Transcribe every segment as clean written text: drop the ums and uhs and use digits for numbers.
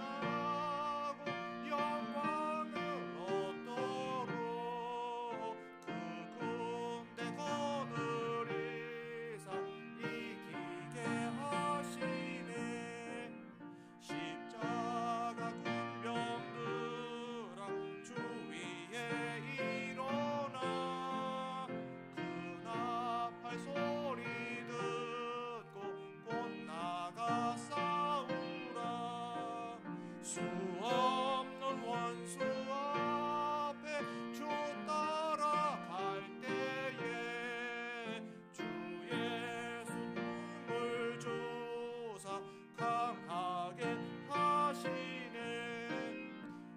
승전하고 영광을 얻도록 그 군대 거느리사 이기게 하시네. 십자가 군병들아 주 위에 일어나 그 나팔 소리 듣고 곧 나가 싸우라. 수 없는 원수 앞에 주 따라갈 때에 주 예수 힘을 주사 강하게 하시네.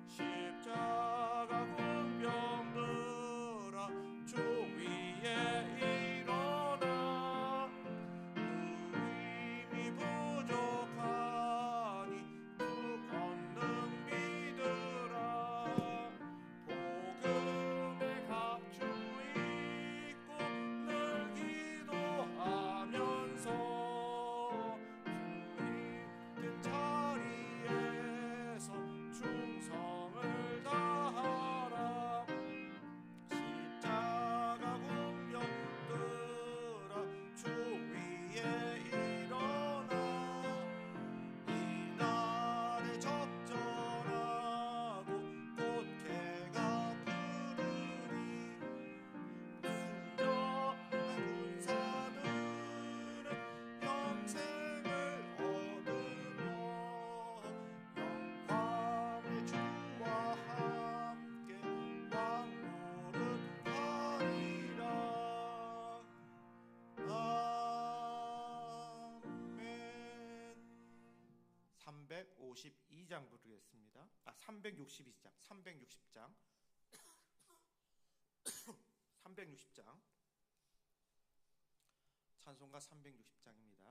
십자가 군병들아 주 위에 일어나 의미 부족하니 주 권능 믿으라. 복음의 갑주 입고 늘 기도하면서 주 있는 자리에서 충성을 다하라. 십자가 군병들아 주 위에 일어나 이날에 적전하고 곧 개가 부르리. 순전한 군사들은 영생을 얻으며 영광의 주와 함께 왕노릇하리라. 아멘. 352장 부르겠습니다. 362장, 360장, 360장, 찬송가 360장입니다.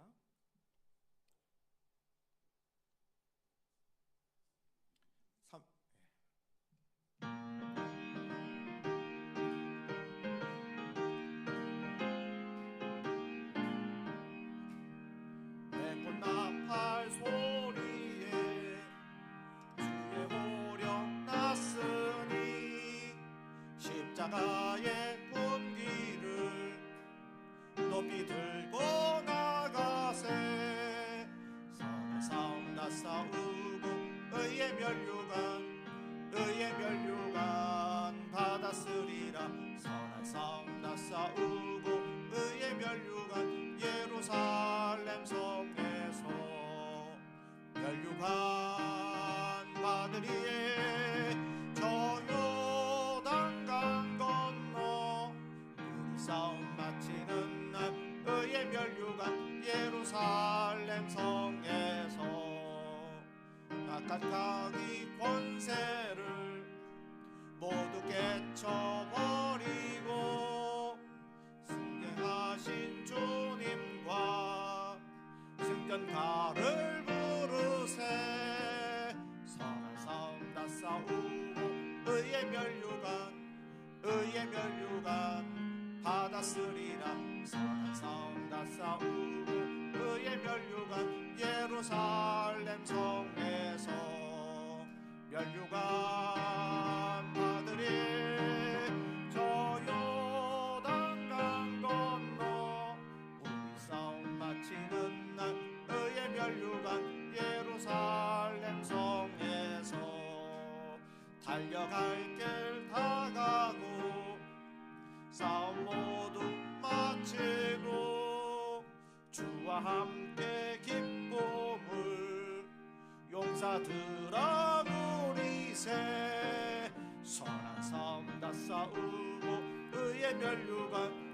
나팔 소리에 주의 호령 났으니 십자가의 군기를 높이 들고 나가세. 선한 싸움 다 싸우고 의의 면류관 받았으리라. 선한 싸움 다 싸우고 의의 면류관 예루살렘 성에서 면류관 받으리에. 저 요단강 건너 우리 싸움 마치는 날 의의 면류관 예루살렘 성에서 각각이 권세를 모두 깨쳐버리고 승리하신 주님과 승전가를 부르세. 선한 싸움 다 싸우고 의의 면류관 받았으리라. 선한 싸움 다 싸우고 의의 면류관 예루살렘 성에서 면류관 받으리. 저 요단강 건너 우리 싸움 마치는 날 의의 면류관 예루살렘 성에서 달려갈 길 다 가고 싸움 모두 마치고 주와 함께 기쁨을 용사들아 누리세. 선한 싸움 다 싸우고 의의 면류관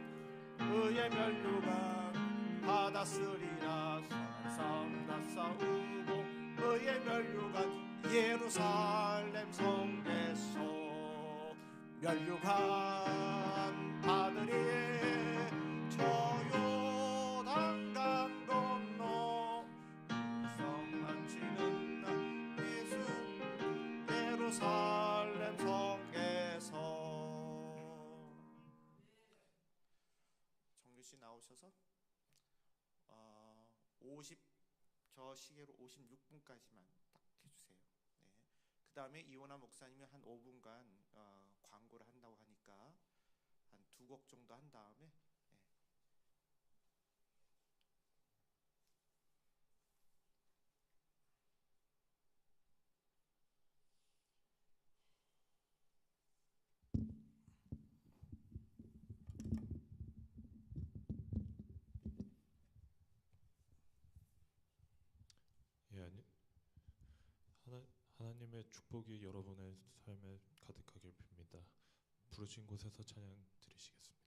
받았으리라. 선한 싸움 다 싸우고 의의 면류관 예루살렘 성에서 면류관 받으리. 저 요단강 건너 성 마치는 날 예수 예루살렘 성에서. 정규씨 나오셔서 저 시계로 56분까지만 딱 해주세요. 네. 그 다음에 이원하 목사님이 한 5분간 광고를 한다고 하니까 한 2곡 정도 한 다음에 예, 하나님의 축복이 여러분의 삶에 가득하길 빕니다. 부르신 곳에서 찬양 드리시겠습니다.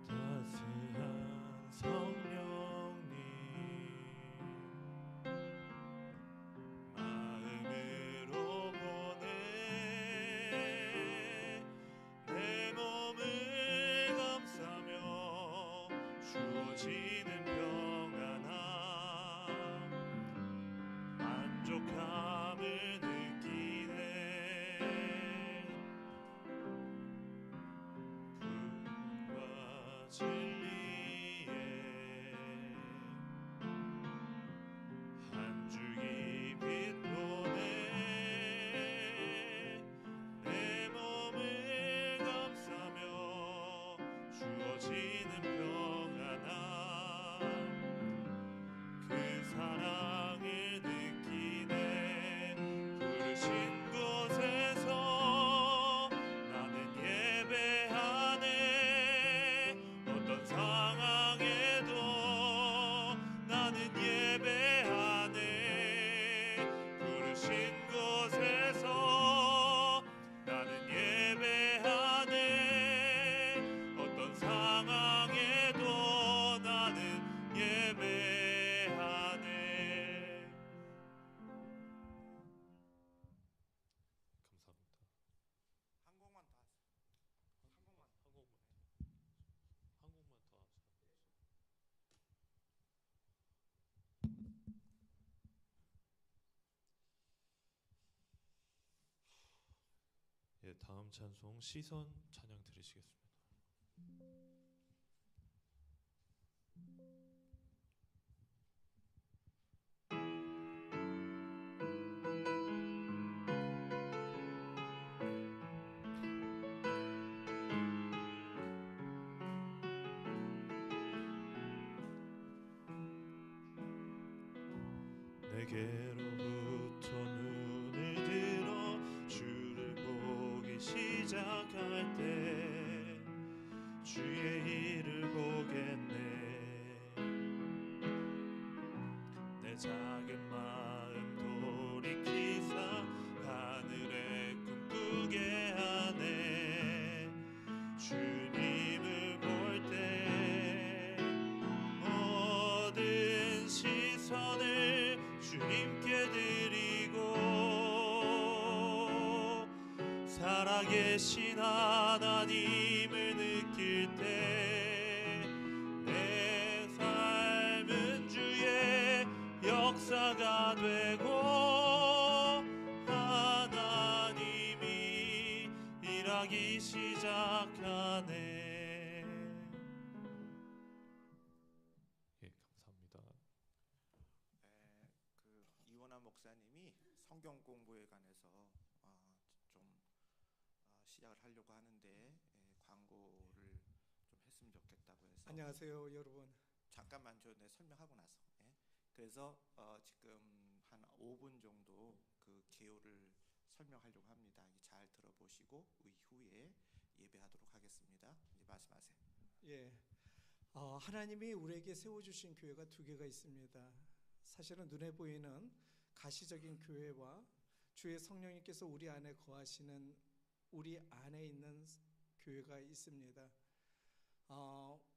따스한 성령님 마음으로 보내 내 몸을 감싸며 주어지는 평안함 만족함을 느끼네 진리에 한 줄기 빛보내 내 몸을 감싸며 주어지는 평안함 그 사랑을 느끼네 부르신 곳에서 나는 예배하네 어떤 상황에도 나는 예배하네 부르신 곳에서 나는 예배하네 어떤 상황에도 나는 예배하네. 감사합니다. 한 곡만 더 하세요. 한 곡만 더 하세요. 예, 다음 찬송 시선 찬양 드리시겠습니다. 내게로부터 눈을 들어 주를 보기 시작할 때 주의 일을 보겠네 내 작은 마음 돌이키사 하늘에 꿈꾸게 하네 주님을 볼 때 모든 시선을 주님께 드리고 살아계신 하나님을 느낄 때 내 삶은 주의 역사가 되고 하나님이 일하기 시작하네. 예, 감사합니다. 그 이원하 목사님이 성경 공부에 관해서 좀 시작을 하려고 하는데 광고를 좀 했으면 좋겠다고 해서. 안녕하세요, 여러분. 잠깐만 설명하고 나서. 그래서 지금 한 5분 정도 그 개요를 설명하려고 합니다. 잘 들어보시고 이후에 예배하도록 하겠습니다. 이제 말씀하세요. 예, 하나님이 우리에게 세워주신 교회가 2개가 있습니다. 사실은 눈에 보이는 가시적인 교회와 주의 성령님께서 우리 안에 거하시는 우리 안에 있는 교회가 있습니다.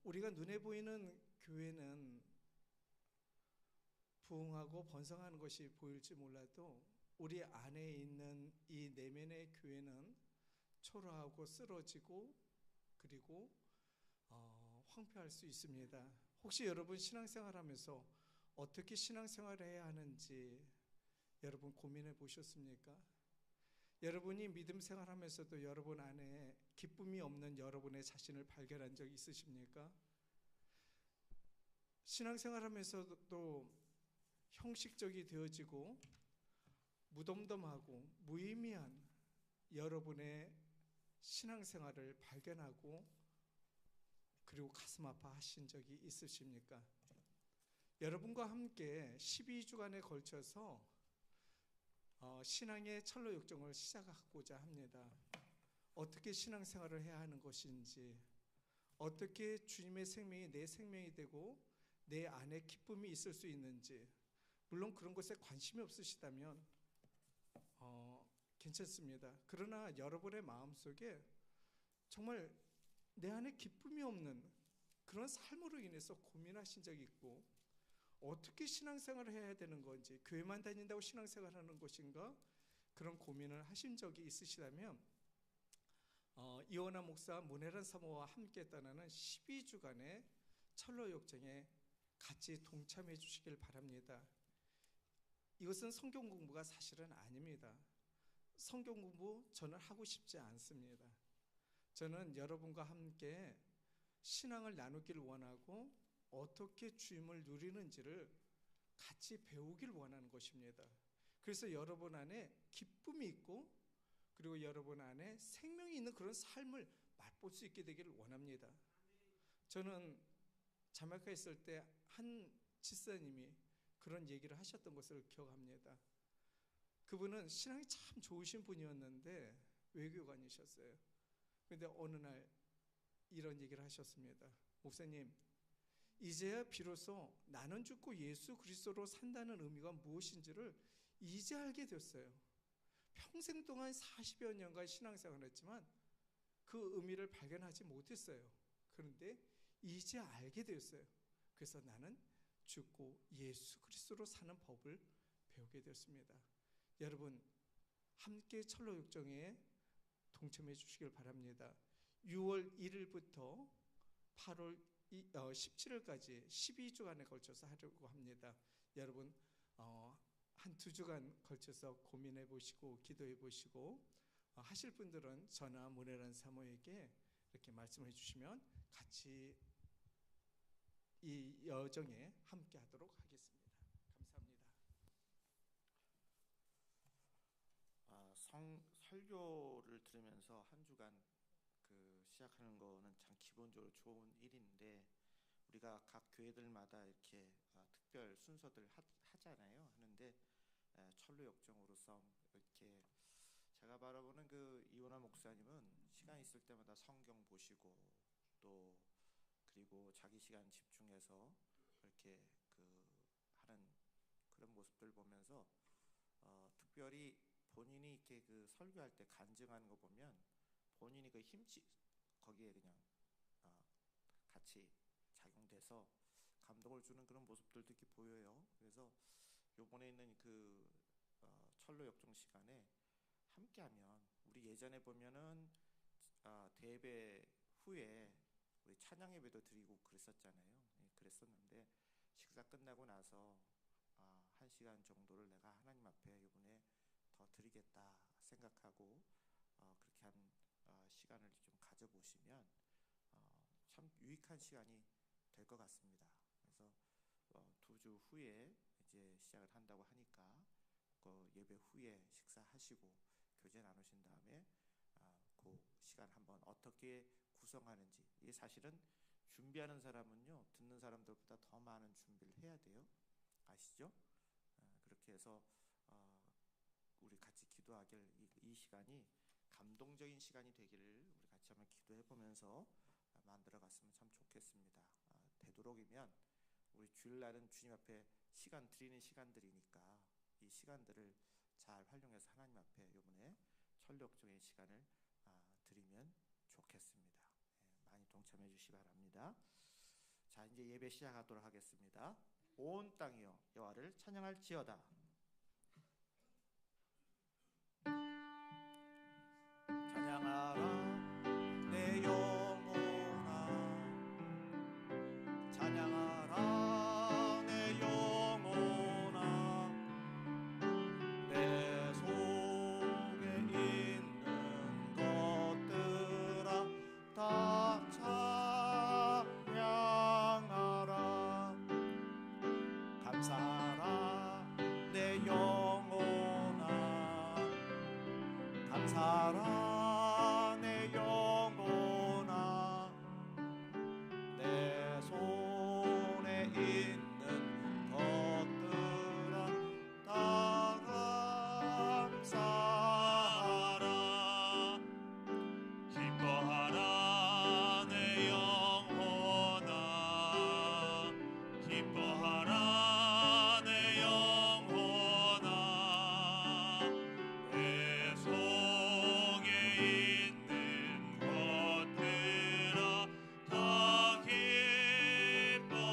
우리가 눈에 보이는 교회는 부흥하고 번성하는 것이 보일지 몰라도 우리 안에 있는 이 내면의 교회는 초라하고 쓰러지고 그리고 황폐할 수 있습니다. 혹시 여러분 신앙생활하면서 어떻게 신앙생활을 해야 하는지 여러분 고민해 보셨습니까? 여러분이 믿음 생활하면서도 여러분 안에 기쁨이 없는 여러분의 자신을 발견한 적 있으십니까? 신앙생활하면서도 형식적이 되어지고 무덤덤하고 무의미한 여러분의 신앙생활을 발견하고 그리고 가슴 아파하신 적이 있으십니까? 여러분과 함께 12주간에 걸쳐서 신앙의 철로 역정을 시작하고자 합니다. 어떻게 신앙생활을 해야 하는 것인지, 어떻게 주님의 생명이 내 생명이 되고 내 안에 기쁨이 있을 수 있는지, 물론 그런 것에 관심이 없으시다면 괜찮습니다. 그러나 여러분의 마음속에 정말 내 안에 기쁨이 없는 그런 삶으로 인해서 고민하신 적이 있고, 어떻게 신앙생활을 해야 되는 건지, 교회만 다닌다고 신앙생활하는 것인가, 그런 고민을 하신 적이 있으시다면 이원하 목사, 문혜란 사모와 함께 떠나는 12주간의 철로 역정에 같이 동참해 주시길 바랍니다. 이것은 성경 공부가 사실은 아닙니다. 성경 공부 저는 하고 싶지 않습니다. 저는 여러분과 함께 신앙을 나누길 원하고 어떻게 주임을 누리는지를 같이 배우길 원하는 것입니다. 그래서 여러분 안에 기쁨이 있고 그리고 여러분 안에 생명이 있는 그런 삶을 맛볼 수 있게 되기를 원합니다. 저는 자메이카에 있을 때 한 집사님이 그런 얘기를 하셨던 것을 기억합니다. 그분은 신앙이 참 좋으신 분이었는데 외교관이셨어요. 그런데 어느 날 이런 얘기를 하셨습니다. 목사님, 이제야 비로소 나는 죽고 예수 그리스도로 산다는 의미가 무엇인지를 이제 알게 됐어요. 평생 동안 40여 년간 신앙생활을 했지만 그 의미를 발견하지 못했어요. 그런데 이제 알게 되었어요. 그래서 나는 죽고 예수 그리스도로 사는 법을 배우게 되었습니다. 여러분 함께 철로 역정에 동참해 주시길 바랍니다. 6월 1일부터 8월 17일까지 12주간에 걸쳐서 하려고 합니다. 여러분 한 2주간 걸쳐서 고민해 보시고 기도해 보시고 하실 분들은 저나 문혜란 사모에게 이렇게 말씀해 주시면 같이 이 여정에 함께 하도록 하겠습니다. 감사합니다. 설교를 들으면서 한 주간 시작하는 거는 참 기본적으로 좋은 일인데, 우리가 각 교회들마다 이렇게 특별 순서들 하잖아요. 하는데 철로 역정으로서 이렇게 제가 바라보는 이원하 목사님은 시간 있을 때마다 성경 보시고 또 그리고 자기 시간 집중해서 이렇게 하는 그런 모습들 보면서 특별히 본인이 이렇게 설교할 때 간증하는 거 보면 본인이 힘치 거기에 그냥 같이 작용돼서 감동을 주는 그런 모습들도 이렇게 보여요. 그래서 요번에 있는 철로 역정 시간에 함께하면, 우리 예전에 보면은 대예배 후에 우리 찬양 예배도 드리고 그랬었잖아요. 그랬었는데 식사 끝나고 나서 1시간 정도를 내가 하나님 앞에 이번에 더 드리겠다 생각하고 그렇게 한 시간을 좀 가져보시면 참 유익한 시간이 될 것 같습니다. 그래서 2주 후에 이제 시작을 한다고 하니까 예배 후에 식사하시고 교제 나누신 다음에 그 시간 한번 어떻게 구성하는지, 이게 사실은 준비하는 사람은요 듣는 사람들보다 더 많은 준비를 해야 돼요. 아시죠? 그렇게 해서 우리 같이 기도하길, 이 시간이 감동적인 시간이 되기를 우리 같이 한번 기도해 보면서 만들어 갔으면 참 좋겠습니다. 되도록이면 우리 주일날은 주님 앞에 시간 드리는 시간들이니까 이 시간들을 잘 활용해서 하나님 앞에 이번에 철로 역정의 시간을 드리면 좋겠습니다. 많이 동참해 주시기 바랍니다. 자, 이제 예배 시작하도록 하겠습니다. 온 땅이여 여호와를 찬양할지어다. 찬양하라 내 영혼아, 찬양하라 내 영혼아 내 속에 있는 것들아 다 찬양하라 감사하라 내 영혼아 감사하라 내 영혼아 내 손에 있는 것들아 다 감사하라 기뻐하라 내 영혼아 기뻐하라 내 영혼아 내 속에 있는 것들아 다 기뻐하라.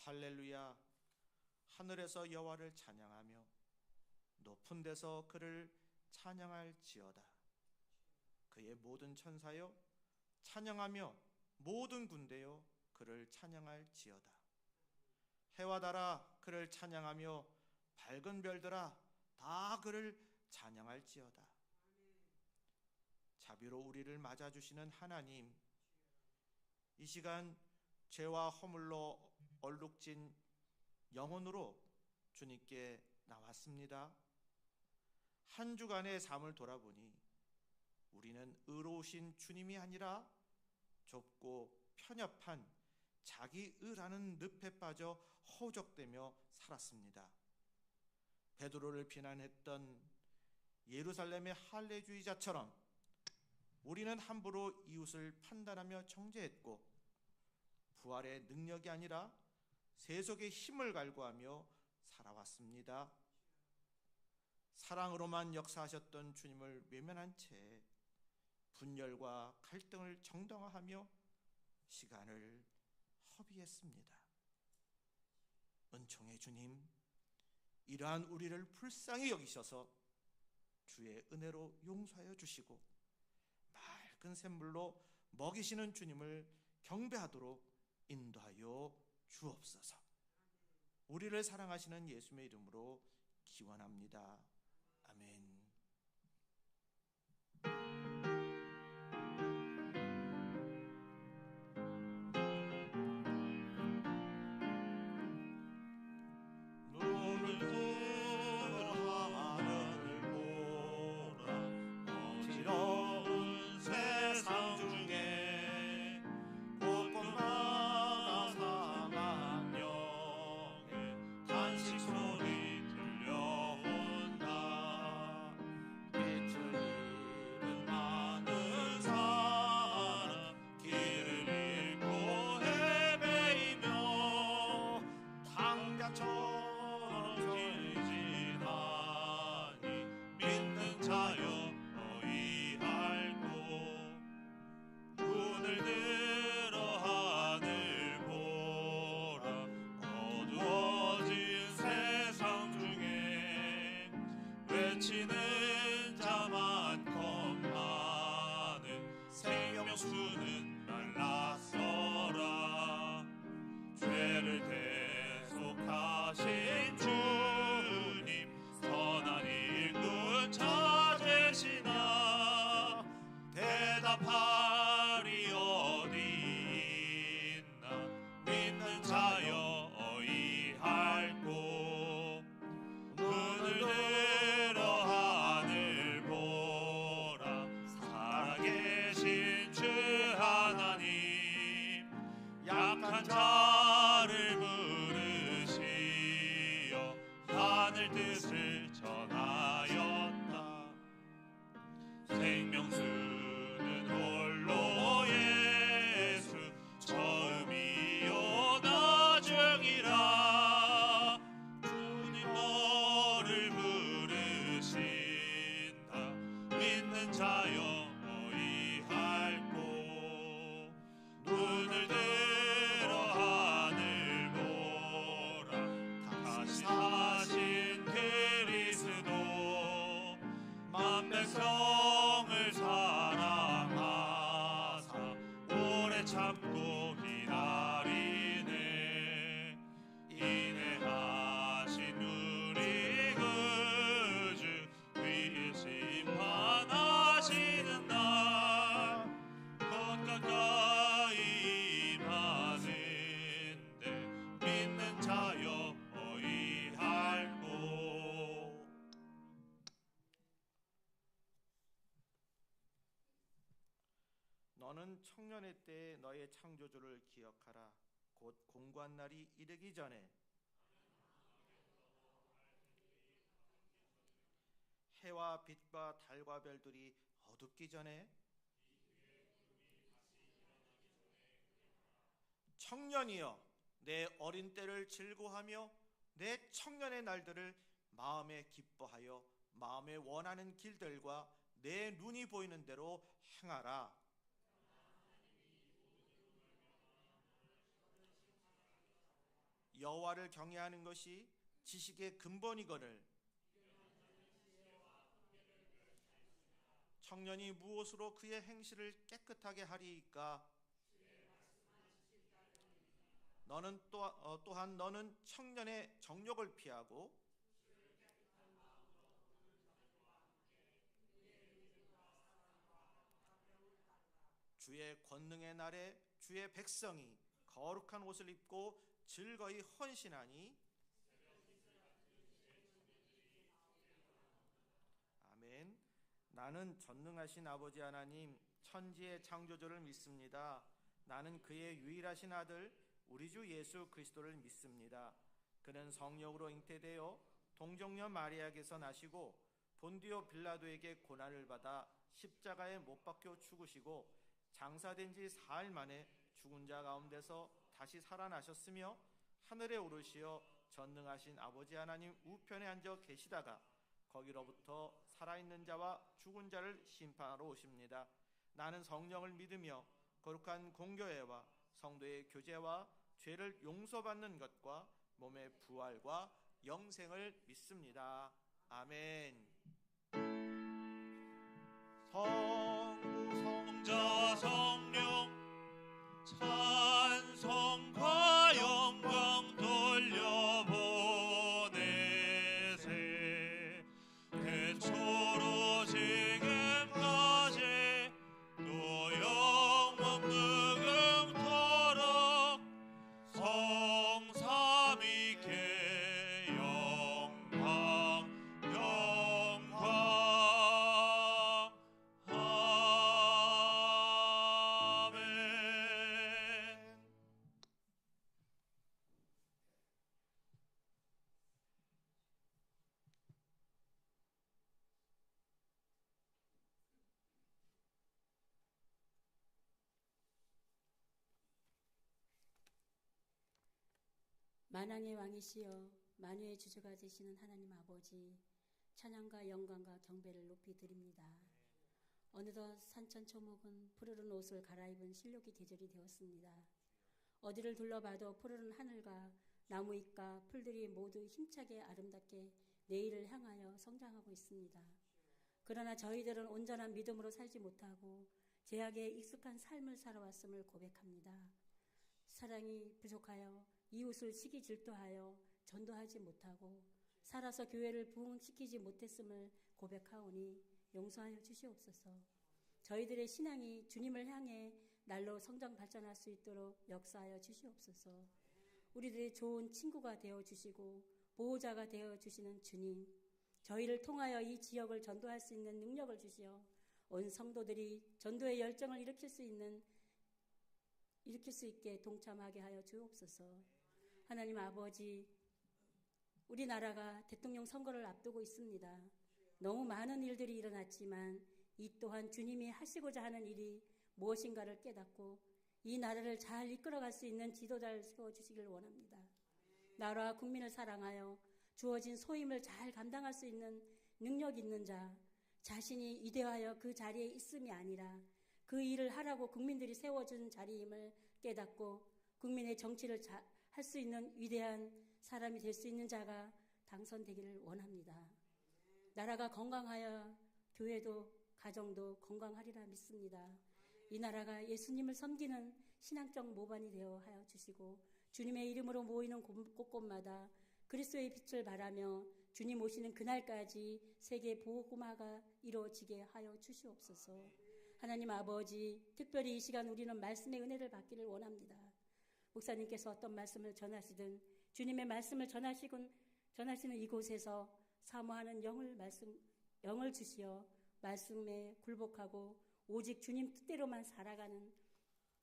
할렐루야 하늘에서 여호와를 찬양하며 높은 데서 그를 찬양할지어다 그의 모든 천사여 찬양하며 모든 군대여 그를 찬양할지어다 해와 달아 그를 찬양하며 밝은 별들아 다 그를 찬양할지어다 자비로 우리를 맞아주시는 하나님 이 시간 죄와 허물로 얼룩진 영혼으로 주님께 나왔습니다. 한 주간의 삶을 돌아보니 우리는 의로우신 주님이 아니라 좁고 편협한 자기 의라는 늪에 빠져 허우적대며 살았습니다. 베드로를 비난했던 예루살렘의 할례주의자처럼 우리는 함부로 이웃을 판단하며 정죄했고 부활의 능력이 아니라 세속의 힘을 갈구하며 살아왔습니다. 사랑으로만 역사하셨던 주님을 외면한 채 분열과 갈등을 정당화하며 시간을 허비했습니다. 은총의 주님, 이러한 우리를 불쌍히 여기셔서 주의 은혜로 용서하여 주시고 맑은 샘물로 먹이시는 주님을 경배하도록 인도하여 주옵소서. 우리를 사랑하시는 예수님의 이름으로 기원합니다. 아멘. 눈을 들어 하늘을 보라 어지러운 세상 중에 곳곳마다 상한 영의 간식 소리 들려온다. 빛을 잃은 많은 사람 길을 잃고 헤매이며 당자처럼 길지하니 믿는 자여 너희 알고 눈을 들어 하늘 보라 어두워진 세상 중에 외치는 자 많건만은 생명수는 말랐어라. 죄를 대속하신 주님 선한 일꾼 찾으시나 대답하리 어디 있나 믿는 자여 어이할꼬 눈을 들어 하늘 보라 살아계신 주 하나님 약한 자를 부르시어 하늘 뜻을 전하였다. 생명수는 홀로 예수 처음이요 나중이라 주님 너를 부르신다. 믿는 자여 어이할꼬 눈을 들어 하늘 보라 사신 그리스도 만 백성을 사랑하사 오래 참고 기다리네. 인내하신 우리 구주 위에 심판하시는 날 곧 가까이 임하는데 믿는 자여 어이할고. 너는 청년의 때에 너의 창조주를 기억하라. 곧 공고한 날이 이르기 전에 해와 빛과 달과 별들이 어둡기 전에 청년이여 내 어린 때를 즐거워하며 내 청년의 날들을 마음에 기뻐하여 마음에 원하는 길들과 내 눈이 보이는 대로 행하라. 여호와를 경외하는 것이 지식의 근본이거늘 청년이 무엇으로 그의 행실을 깨끗하게 하리이까? 너는 또한 너는 청년의 정욕을 피하고 주의 권능의 날에 주의 백성이 거룩한 옷을 입고 즐거이 헌신하니. 아멘. 나는 전능하신 아버지 하나님 천지의 창조주를 믿습니다. 나는 그의 유일하신 아들 우리 주 예수 그리스도를 믿습니다. 그는 성령으로 잉태되어 동정녀 마리아에게서 나시고 본디오 빌라도에게 고난을 받아 십자가에 못 박혀 죽으시고 장사된 지 사흘 만에 죽은 자 가운데서 다시 살아나셨으며 하늘에 오르시어 전능하신 아버지 하나님 우편에 앉아 계시다가 거기로부터 살아있는 자와 죽은 자를 심판하러 오십니다. 나는 성령을 믿으며 거룩한 공교회와 성도의 교제와 죄를 용서받는 것과 몸의 부활과 영생을 믿습니다. 아멘. 성부 성자와 성령 찬송과 영광 돌려보내세. 태초로 지금까지 또 영원 무궁토록 성삼위께 영광 영광. 아멘. 만왕의 왕이시여 만유의 주주가 되시는 하나님 아버지, 찬양과 영광과 경배를 높이 드립니다. 어느덧 산천초목은 푸르른 옷을 갈아입은 실록의 계절이 되었습니다. 어디를 둘러봐도 푸르른 하늘과 나무잎과 풀들이 모두 힘차게 아름답게 내일을 향하여 성장하고 있습니다. 그러나 저희들은 온전한 믿음으로 살지 못하고 죄악에 익숙한 삶을 살아왔음을 고백합니다. 사랑이 부족하여 이웃을 시기 질투하여 전도하지 못하고 살아서 교회를 부흥시키지 못했음을 고백하오니 용서하여 주시옵소서. 저희들의 신앙이 주님을 향해 날로 성장 발전할 수 있도록 역사하여 주시옵소서. 우리들의 좋은 친구가 되어주시고 보호자가 되어주시는 주님, 저희를 통하여 이 지역을 전도할 수 있는 능력을 주시어 온 성도들이 전도의 열정을 일으킬 수 있게 동참하게 하여 주옵소서. 하나님 아버지, 우리나라가 대통령 선거를 앞두고 있습니다. 너무 많은 일들이 일어났지만 이 또한 주님이 하시고자 하는 일이 무엇인가를 깨닫고 이 나라를 잘 이끌어갈 수 있는 지도자를 세워주시길 원합니다. 나라와 국민을 사랑하여 주어진 소임을 잘 감당할 수 있는 능력 있는 자, 자신이 위대하여 그 자리에 있음이 아니라 그 일을 하라고 국민들이 세워준 자리임을 깨닫고 국민의 정치를 할 수 있는 위대한 사람이 될 수 있는 자가 당선되기를 원합니다. 나라가 건강하여 교회도 가정도 건강하리라 믿습니다. 이 나라가 예수님을 섬기는 신앙적 모반이 되어 하여 주시고 주님의 이름으로 모이는 곳곳마다 그리스도의 빛을 발하며 주님 오시는 그날까지 세계 복음화가 이루어지게 하여 주시옵소서. 하나님 아버지, 특별히 이 시간 우리는 말씀의 은혜를 받기를 원합니다. 목사님께서 어떤 말씀을 전하시든 주님의 말씀을 전하시는 이곳에서 사모하는 영을 주시어 말씀에 굴복하고 오직 주님 뜻대로만 살아가는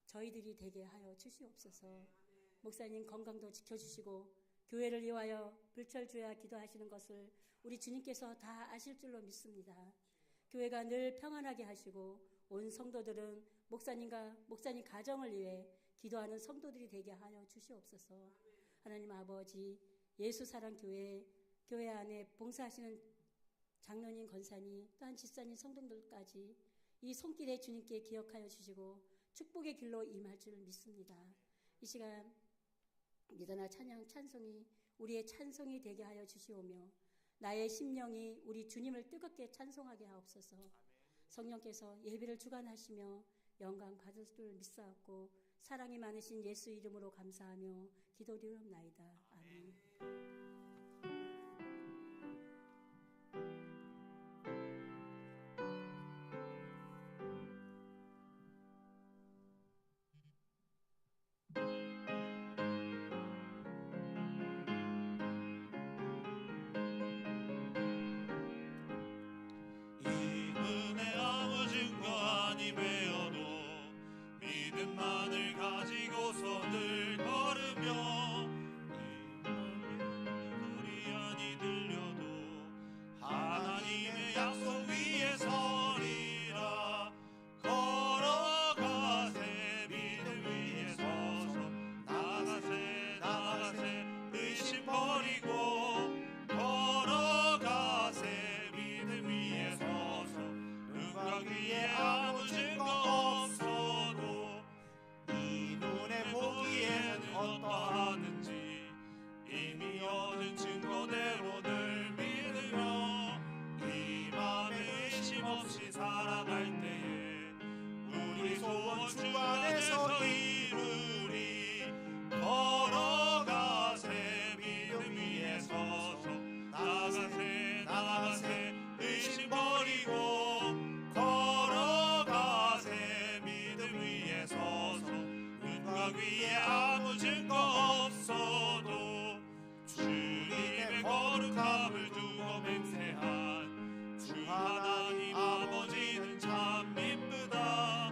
저희들이 되게 하여 주시옵소서. 목사님 건강도 지켜주시고 교회를 위하여 불철주야 기도하시는 것을 우리 주님께서 다 아실 줄로 믿습니다. 교회가 늘 평안하게 하시고 온 성도들은 목사님 가정을 위해 기도하는 성도들이 되게 하여 주시옵소서. 하나님 아버지, 예수사랑교회 안에 봉사하시는 장로님, 권사님, 또한 집사님, 성도들까지 이 손길에 주님께 기억하여 주시고 축복의 길로 임할 줄 믿습니다. 이 시간 믿으나 찬송이 우리의 찬송이 되게 하여 주시오며 나의 심령이 우리 주님을 뜨겁게 찬송하게 하옵소서. 성령께서 예배를 주관하시며 영광 받을 줄 믿사옵고 사랑이 많으신 예수 이름으로 감사하며 기도드리옵나이다. 아멘. 믿음만을 가지고서 늘 걸으며 소리 아니 들려도 하나님의 약속 위에 서리라. 걸어가세 믿음 위에 서서 나가세 의심 버리고 걸어가세 믿음 위에 서서 누가 위에 아무 증거 없어도 이 눈에 보기에는 어떠하든지 이미 얻은 증거대로 늘 믿으며 이 맘에 의심 없이 살아갈 때에 우리 소원 주 안에서 이루리. 걸어가세 믿음 위에 서서 나가세 의심 버리고 걸어가세 믿음 위에 서서 눈과 귀에 아무 증거 없어도 주님의 거룩함을 두고 맹세한 주 하나님 아버지는 참 미쁘다.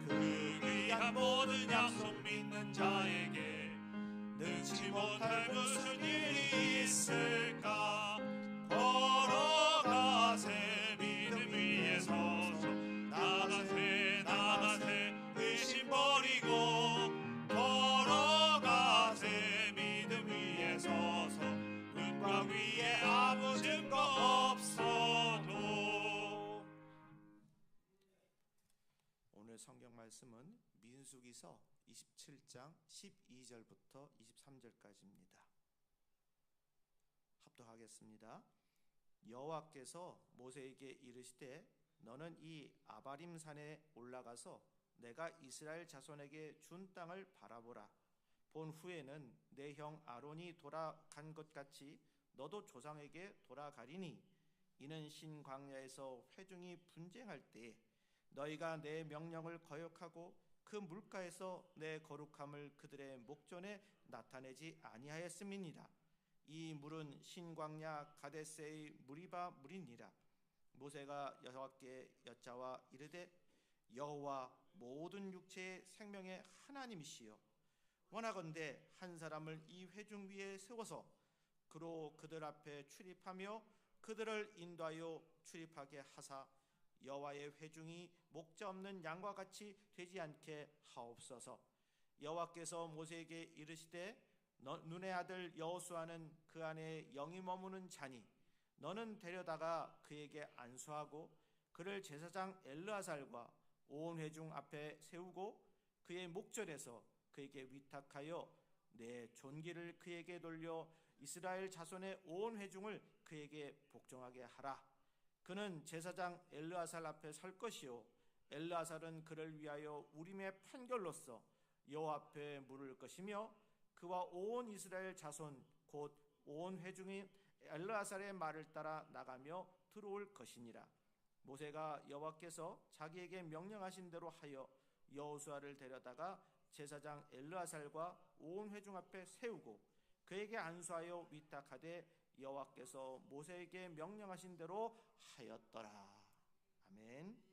그 귀한 모든 약속 믿는 자에게 능치 못할 무슨 일이 있을까. 걸어가세 믿음 위에 서서 나가세 의심 버리고 걸어가세 믿음 위에 서서 눈과 귀에 아무 증거 없어도. 오늘 성경 말씀은 민수기서 27장 12절부터 23절까지입니다. 합독하겠습니다. 여호와께서 모세에게 이르시되 너는 이 아바림 산에 올라가서 내가 이스라엘 자손에게 준 땅을 바라보라. 본 후에는 내 형 아론이 돌아간 것 같이 너도 조상에게 돌아가리니 이는 신광야에서 회중이 분쟁할 때에 너희가 내 명령을 거역하고 그 물가에서 내 거룩함을 그들의 목전에 나타내지 아니하였음이니라. 이 물은 신광야 가데스의 무리바 물이니라. 모세가 여호와께 여짜와 이르되 여호와 모든 육체의 생명의 하나님이시여 원하건대 한 사람을 이 회중 위에 세워서 그로 그들 앞에 출입하며 그들을 인도하여 출입하게 하사 여호와의 회중이 목자 없는 양과 같이 되지 않게 하옵소서. 여호와께서 모세에게 이르시되 눈의 아들 여호수아는 그 안에 영이 머무는 자니 너는 데려다가 그에게 안수하고 그를 제사장 엘르아살과 온 회중 앞에 세우고 그의 목전에서 그에게 위탁하여 내 존귀를 그에게 돌려 이스라엘 자손의 온 회중을 그에게 복종하게 하라. 그는 제사장 엘르아살 앞에 설 것이요 엘르아살은 그를 위하여 우림의 판결로서 여호와 앞에 물을 것이며 그와 온 이스라엘 자손 곧 온 회중이 엘르아살의 말을 따라 나가며 들어올 것이니라. 모세가 여호와께서 자기에게 명령하신 대로 하여 여호수아를 데려다가 제사장 엘르아살과 온 회중 앞에 세우고 그에게 안수하여 위탁하되 여호와께서 모세에게 명령하신 대로 하였더라. 아멘.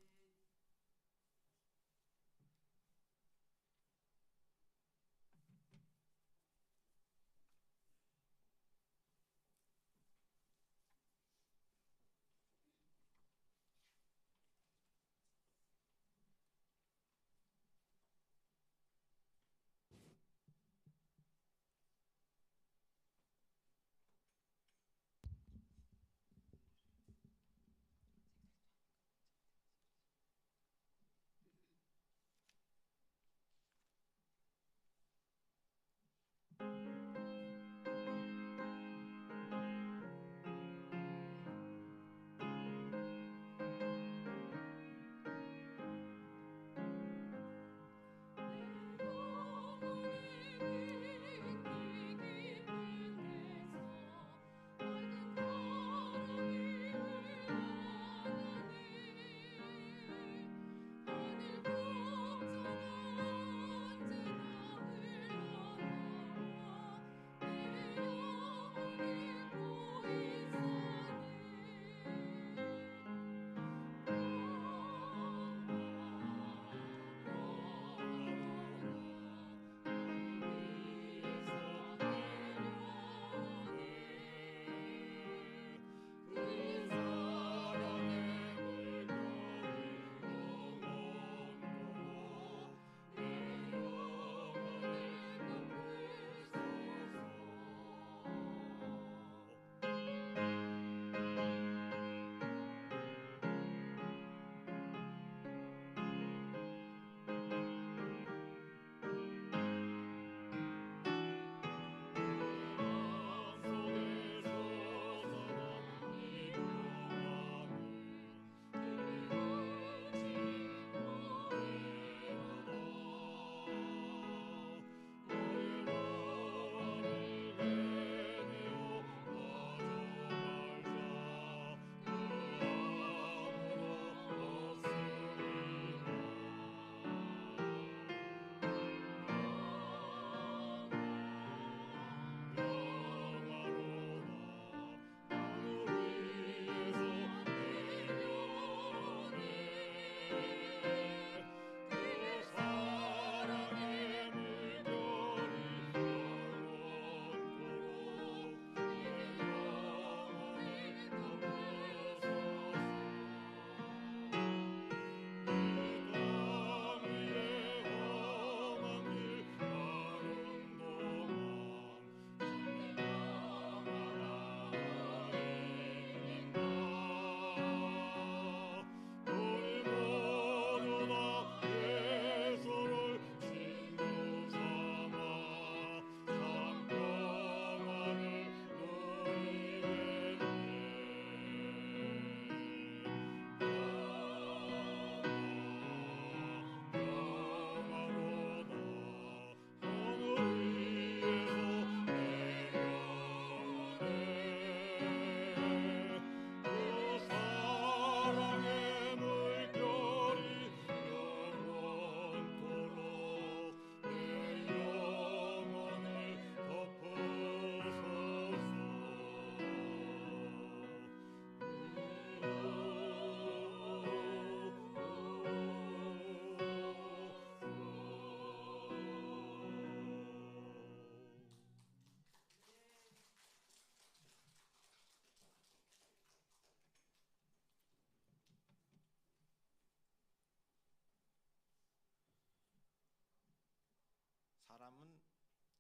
사람은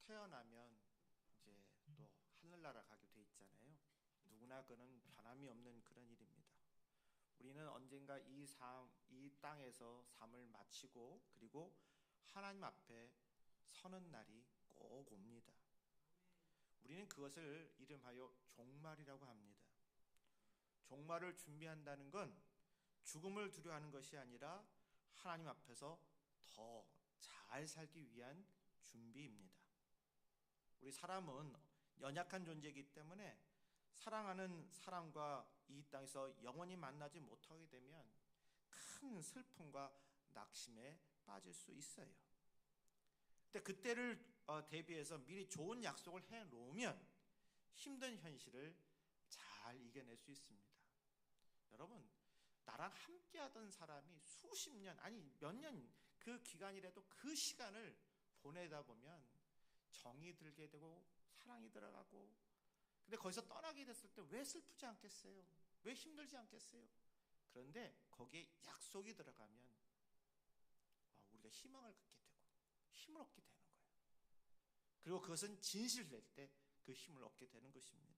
태어나면 이제 또 하늘나라 가게 돼 있잖아요. 누구나 그는 변함이 없는 그런 일입니다. 우리는 언젠가 이 땅에서 삶을 마치고 그리고 하나님 앞에 서는 날이 꼭 옵니다. 우리는 그것을 이름하여 종말이라고 합니다. 종말을 준비한다는 건 죽음을 두려워하는 것이 아니라 하나님 앞에서 더 잘 살기 위한 준비입니다. 우리 사람은 연약한 존재이기 때문에 사랑하는 사람과 이 땅에서 영원히 만나지 못하게 되면 큰 슬픔과 낙심에 빠질 수 있어요. 근데 그때를 대비해서 미리 좋은 약속을 해 놓으면 힘든 현실을 잘 이겨낼 수 있습니다. 여러분, 나랑 함께하던 사람이 수십 년, 아니 몇 년 그 기간이라도 그 시간을 보내다 보면 정이 들게 되고 사랑이 들어가고, 근데 거기서 떠나게 됐을 때 왜 슬프지 않겠어요? 왜 힘들지 않겠어요? 그런데 거기에 약속이 들어가면 우리가 희망을 갖게 되고 힘을 얻게 되는 거예요. 그리고 그것은 진실될 때 그 힘을 얻게 되는 것입니다.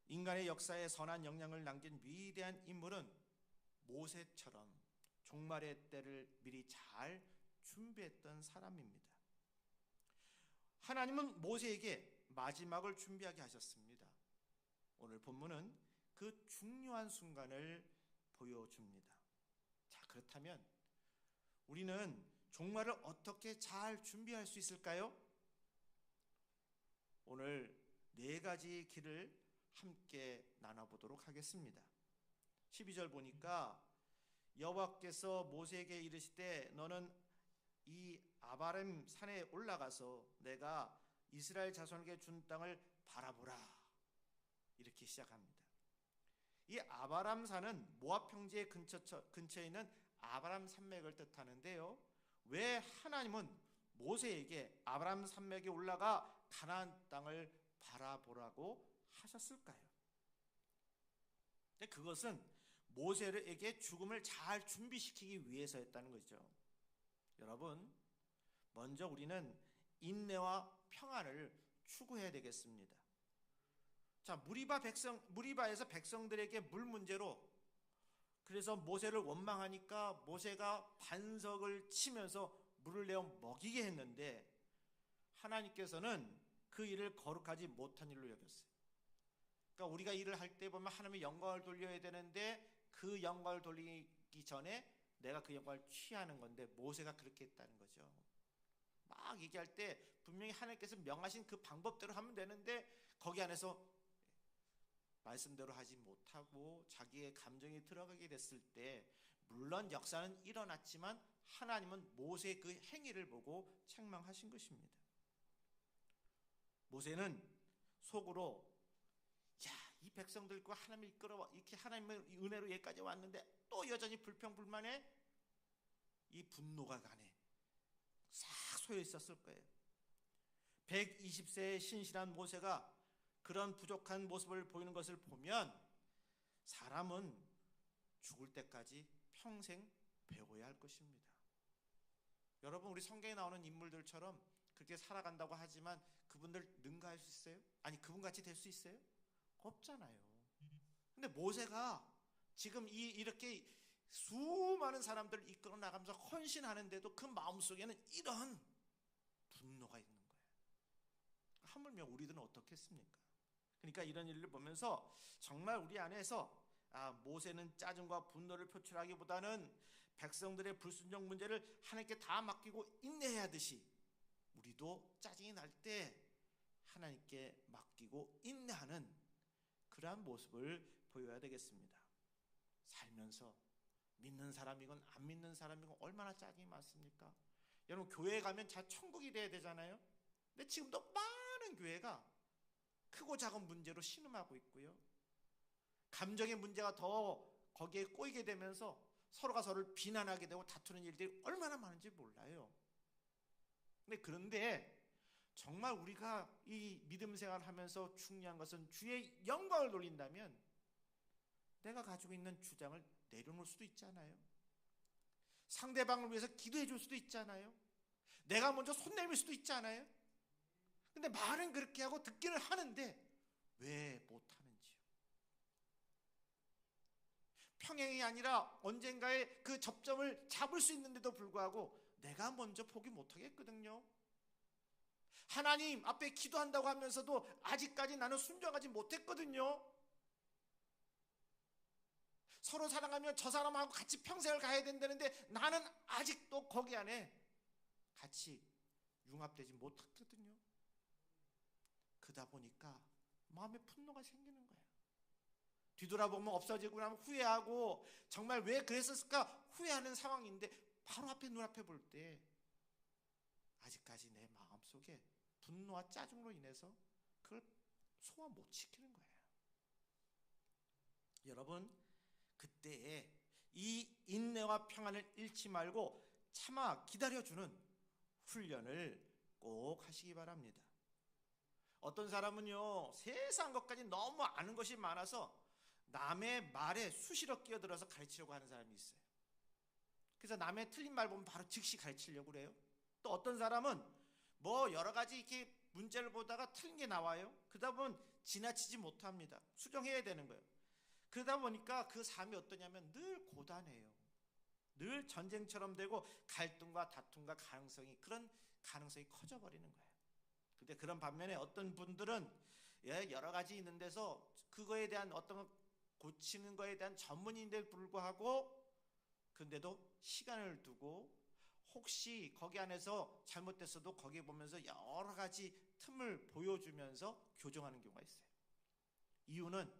인간의 역사에 선한 영향을 남긴 위대한 인물은 모세처럼 종말의 때를 미리 잘 준비했던 사람입니다. 하나님은 모세에게 마지막을 준비하게 하셨습니다. 오늘 본문은 그 중요한 순간을 보여줍니다. 자, 그렇다면 우리는 종말을 어떻게 잘 준비할 수 있을까요? 오늘 4가지 길을 함께 나눠보도록 하겠습니다. 12절 보니까 여호와께서 모세에게 이르시되 너는 이 아바람 산에 올라가서 내가 이스라엘 자손에게 준 땅을 바라보라, 이렇게 시작합니다. 이 아바람 산은 모압 평지의 근처에 있는 아바람 산맥을 뜻하는데요, 왜 하나님은 모세에게 아바람 산맥에 올라가 가나안 땅을 바라보라고 하셨을까요? 근데 그것은 모세에게 죽음을 잘 준비시키기 위해서였다는 거죠. 여러분, 먼저 우리는 인내와 평안을 추구해야 되겠습니다. 자, 무리바에서 백성들에게 물 문제로, 그래서 모세를 원망하니까 모세가 반석을 치면서 물을 내어 먹이게 했는데 하나님께서는 그 일을 거룩하지 못한 일로 여겼어요. 그러니까 우리가 일을 할 때 보면 하나님의 영광을 돌려야 되는데 그 영광을 돌리기 전에 내가 그 영광을 취하는 건데 모세가 그렇게 했다는 거죠. 막 얘기할 때 분명히 하나님께서 명하신 그 방법대로 하면 되는데 거기 안에서 말씀대로 하지 못하고 자기의 감정이 들어가게 됐을 때, 물론 역사는 일어났지만 하나님은 모세의 그 행위를 보고 책망하신 것입니다. 모세는 속으로 이 백성들과 하나님을 이끌어 이렇게 하나님의 은혜로 여기까지 왔는데 또 여전히 불평불만해? 이 분노가 안에 싹 쏘여 있었을 거예요. 120세의 신실한 모세가 그런 부족한 모습을 보이는 것을 보면 사람은 죽을 때까지 평생 배워야 할 것입니다. 여러분, 우리 성경에 나오는 인물들처럼 그렇게 살아간다고 하지만 그분들 능가할 수 있어요? 아니, 그분같이 될 수 있어요? 없잖아요. 근데 모세가 지금 이렇게 수많은 사람들을 이끌어 나가면서 헌신하는데도 그 마음속에는 이런 분노가 있는 거예요. 하물며 우리들은 어떻겠습니까? 그러니까 이런 일을 보면서 정말 우리 안에서 모세는 짜증과 분노를 표출하기보다는 백성들의 불순종 문제를 하나님께 다 맡기고 인내해야 하듯이 우리도 짜증이 날 때 하나님께 맡기고 인내하는 그러한 모습을 보여야 되겠습니다. 살면서 믿는 사람이건 안 믿는 사람이건 얼마나 짜증이 많습니까? 여러분, 교회에 가면 다 천국이 돼야 되잖아요. 근데 지금도 많은 교회가 크고 작은 문제로 신음하고 있고요, 감정의 문제가 더 거기에 꼬이게 되면서 서로가 서로를 비난하게 되고 다투는 일들이 얼마나 많은지 몰라요. 그런데 정말 우리가 이 믿음 생활을 하면서 중요한 것은 주의 영광을 돌린다면 내가 가지고 있는 주장을 내려놓을 수도 있잖아요. 상대방을 위해서 기도해 줄 수도 있잖아요. 내가 먼저 손 내밀 수도 있잖아요. 근데 말은 그렇게 하고 듣기는 하는데 왜 못하는지요? 평행이 아니라 언젠가의 그 접점을 잡을 수 있는데도 불구하고 내가 먼저 포기 못하겠거든요. 하나님 앞에 기도한다고 하면서도 아직까지 나는 순종하지 못했거든요. 서로 사랑하면 저 사람하고 같이 평생을 가야 된다는데 나는 아직도 거기 안에 같이 융합되지 못했거든요. 그러다 보니까 마음에 분노가 생기는 거예요. 뒤돌아보면 없어지고 나면 후회하고 정말 왜 그랬었을까 후회하는 상황인데 바로 앞에 눈앞에 볼 때 아직까지 내 마음속에 분노와 짜증으로 인해서 그걸 소화 못 시키는 거예요. 여러분, 그때에 이 인내와 평안을 잃지 말고 참아 기다려주는 훈련을 꼭 하시기 바랍니다. 어떤 사람은요, 세상 것까지 너무 아는 것이 많아서 남의 말에 수시로 끼어들어서 가르치려고 하는 사람이 있어요. 그래서 남의 틀린 말 보면 바로 즉시 가르치려고 그래요. 또 어떤 사람은 뭐 여러 가지 이렇게 문제를 보다가 틀린 게 나와요. 그러다 보면 지나치지 못합니다. 수정해야 되는 거예요. 그러다 보니까 그 삶이 어떠냐면 늘 고단해요. 늘 전쟁처럼 되고 갈등과 다툼과 그런 가능성이 커져버리는 거예요. 근데 그런 반면에 어떤 분들은 여러 가지 있는 데서 그거에 대한 어떤 고치는 거에 대한 전문인데 불구하고 근데도 시간을 두고 혹시 거기 안에서 잘못됐어도 거기에 보면서 여러 가지 틈을 보여주면서 교정하는 경우가 있어요. 이유는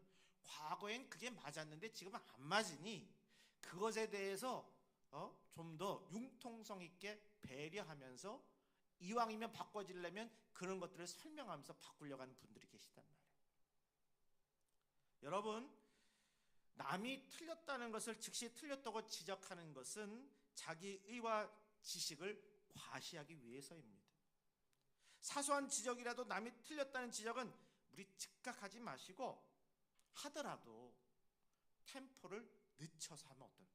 과거엔 그게 맞았는데 지금은 안 맞으니 그것에 대해서 좀 더 융통성 있게 배려하면서 이왕이면 바꿔지려면 그런 것들을 설명하면서 바꾸려고 하는 분들이 계시단 말이에요. 여러분, 남이 틀렸다는 것을 즉시 틀렸다고 지적하는 것은 자기 의와 지식을 과시하기 위해서입니다. 사소한 지적이라도 남이 틀렸다는 지적은 우리 즉각하지 마시고 하더라도 템포를 늦춰서 하면 어떨까요?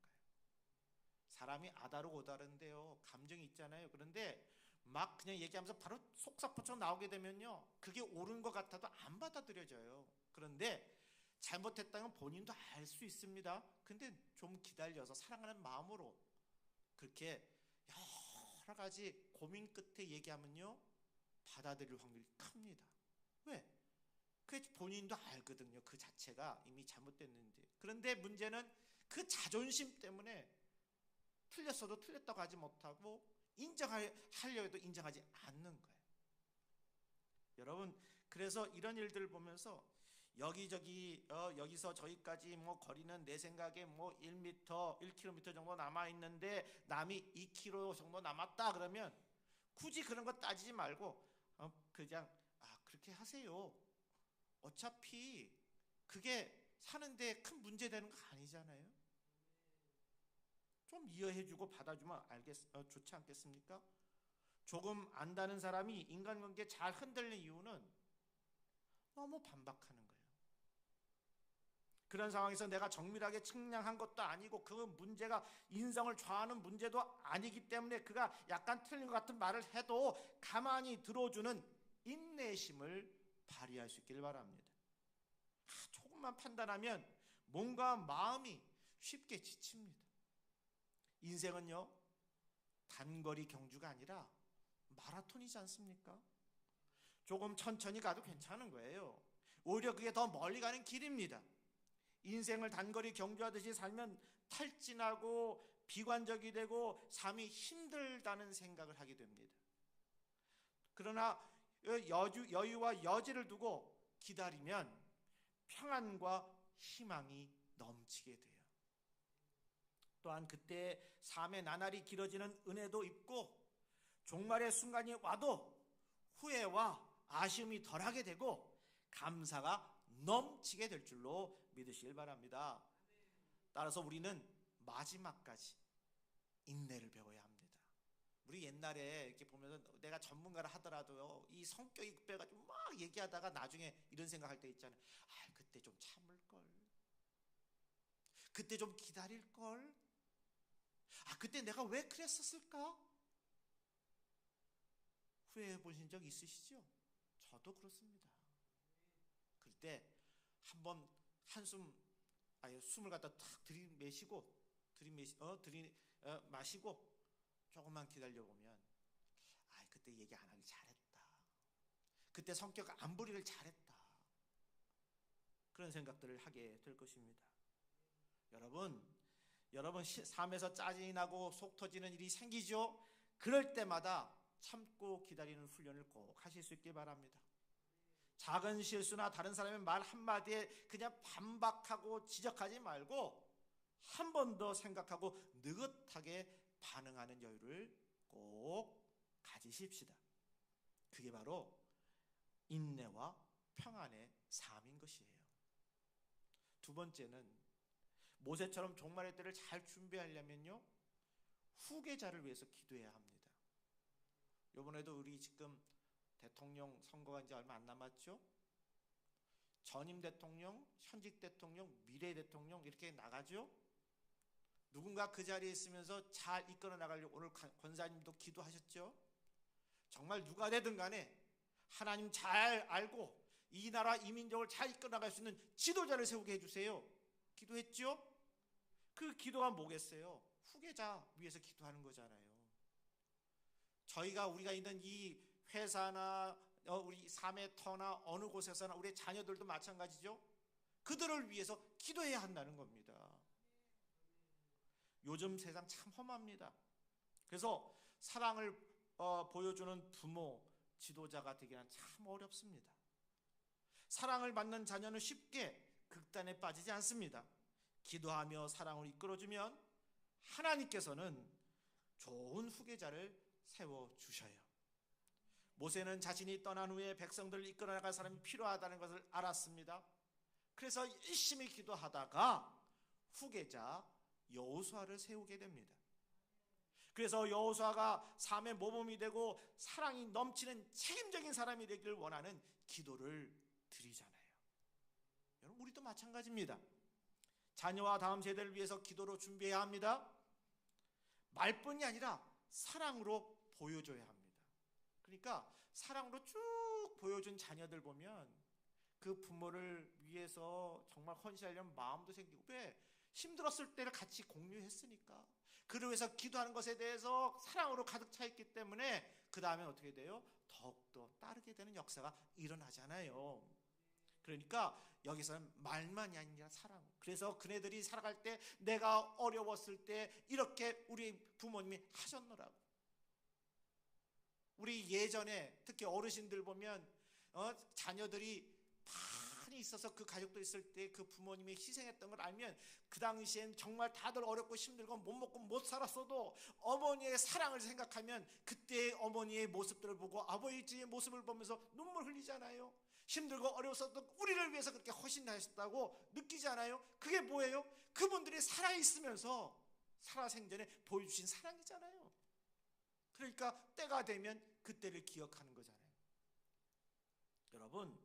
사람이 아다르고다른데요, 감정이 있잖아요. 그런데 막 그냥 얘기하면서 바로 속사포처럼 나오게 되면요, 그게 옳은 것 같아도 안 받아들여져요. 그런데 잘못했다는 본인도 알 수 있습니다. 근데 좀 기다려서 사랑하는 마음으로 그렇게 여러 가지 고민 끝에 얘기하면요, 받아들일 확률이 큽니다. 왜? 그 본인도 알거든요. 그 자체가 이미 잘못됐는데. 그런데 문제는 그 자존심 때문에 틀렸어도 틀렸다고 하지 못하고 인정하려 해도 인정하지 않는 거예요. 여러분, 그래서 이런 일들을 보면서 여기저기 여기서 저기까지 뭐 거리는 내 생각에 뭐 1km 정도 남아 있는데 남이 2km 정도 남았다 그러면 굳이 그런 거 따지지 말고 그냥 그렇게 하세요. 어차피 그게 사는데 큰 문제 되는 거 아니잖아요. 좀 이해해주고 받아주면 좋지 않겠습니까? 조금 안다는 사람이 인간관계 잘 흔들리는 이유는 너무 반박하는 거예요. 그런 상황에서 내가 정밀하게 측량한 것도 아니고 그 문제가 인성을 좌우하는 문제도 아니기 때문에 그가 약간 틀린 것 같은 말을 해도 가만히 들어주는 인내심을 발휘할 수 있길 바랍니다. 조금만 판단하면 몸과 마음이 쉽게 지칩니다. 인생은요, 단거리 경주가 아니라 마라톤이지 않습니까? 조금 천천히 가도 괜찮은 거예요. 오히려 그게 더 멀리 가는 길입니다. 인생을 단거리 경주하듯이 살면 탈진하고 비관적이 되고 삶이 힘들다는 생각을 하게 됩니다. 그러나 여유와 여지를 두고 기다리면 평안과 희망이 넘치게 돼요. 또한 그때 삶의 나날이 길어지는 은혜도 있고 종말의 순간이 와도 후회와 아쉬움이 덜하게 되고 감사가 넘치게 될 줄로 믿으시길 바랍니다. 따라서 우리는 마지막까지 인내를 배워야 합니다. 우리 옛날에 이렇게 보면서 내가 전문가를 하더라도요, 이 성격이 급해가지고 막 얘기하다가 나중에 이런 생각할 때 있잖아요. 그때 좀 참을걸. 그때 좀 기다릴걸. 그때 내가 왜 그랬었을까? 후회해 보신 적 있으시죠? 저도 그렇습니다. 그때 한번 숨을 갖다 탁 마시고 조금만 기다려 보면 그때 얘기 안 하길 잘했다. 그때 성격 안부리를 잘했다. 그런 생각들을 하게 될 것입니다. 여러분 삶에서 짜증이 나고 속 터지는 일이 생기죠? 그럴 때마다 참고 기다리는 훈련을 꼭 하실 수 있길 바랍니다. 작은 실수나 다른 사람의 말 한마디에 그냥 반박하고 지적하지 말고 한 번 더 생각하고 느긋하게 반응하는 여유를 꼭 가지십시다. 그게 바로 인내와 평안의 삶인 것이에요. 두 번째는 모세처럼 종말의 때를 잘 준비하려면요, 후계자를 위해서 기도해야 합니다. 이번에도 우리 지금 대통령 선거가 이제 얼마 안 남았죠? 전임 대통령, 현직 대통령, 미래 대통령 이렇게 나가죠? 누군가 그 자리에 있으면서 잘 이끌어 나가려고 오늘 권사님도 기도하셨죠? 정말 누가 되든 간에 하나님 잘 알고 이 나라 이민족을 잘 이끌어 나갈 수 있는 지도자를 세우게 해주세요. 기도했죠? 그 기도가 뭐겠어요? 후계자 위해서 기도하는 거잖아요. 우리가 있는 이 회사나 우리 삶의 터나 어느 곳에서나 우리 자녀들도 마찬가지죠. 그들을 위해서 기도해야 한다는 겁니다. 요즘 세상 참 험합니다. 그래서 사랑을 보여주는 부모, 지도자가 되기는 참 어렵습니다. 사랑을 받는 자녀는 쉽게 극단에 빠지지 않습니다. 기도하며 사랑을 이끌어주면 하나님께서는 좋은 후계자를 세워주셔요. 모세는 자신이 떠난 후에 백성들을 이끌어 나갈 사람이 필요하다는 것을 알았습니다. 그래서 열심히 기도하다가 후계자 여호수아를 세우게 됩니다. 그래서 여호수아가 삶의 모범이 되고 사랑이 넘치는 책임적인 사람이 되기를 원하는 기도를 드리잖아요. 여러분, 우리도 마찬가지입니다. 자녀와 다음 세대를 위해서 기도로 준비해야 합니다. 말뿐이 아니라 사랑으로 보여줘야 합니다. 그러니까 사랑으로 쭉 보여준 자녀들 보면 그 부모를 위해서 정말 헌신하려는 마음도 생기고, 왜? 힘들었을 때를 같이 공유했으니까. 그를 위해서 기도하는 것에 대해서 사랑으로 가득 차 있기 때문에 그 다음에 어떻게 돼요? 더욱더 따르게 되는 역사가 일어나잖아요. 그러니까 여기서는 말만이 아니라 사랑. 그래서 그네들이 살아갈 때 내가 어려웠을 때 이렇게 우리 부모님이 하셨노라고. 우리 예전에 특히 어르신들 보면 자녀들이 많이 있어서 그 가족도 있을 때 그 부모님이 희생했던 걸 알면 그 당시엔 정말 다들 어렵고 힘들고 못 먹고 못 살았어도 어머니의 사랑을 생각하면 그때의 어머니의 모습들을 보고 아버지의 모습을 보면서 눈물 흘리잖아요. 힘들고 어려웠어도 우리를 위해서 그렇게 헌신하셨다고 느끼잖아요. 그게 뭐예요? 그분들이 살아있으면서 살아생전에 보여주신 사랑이잖아요. 그러니까 때가 되면 그때를 기억하는 거잖아요. 여러분,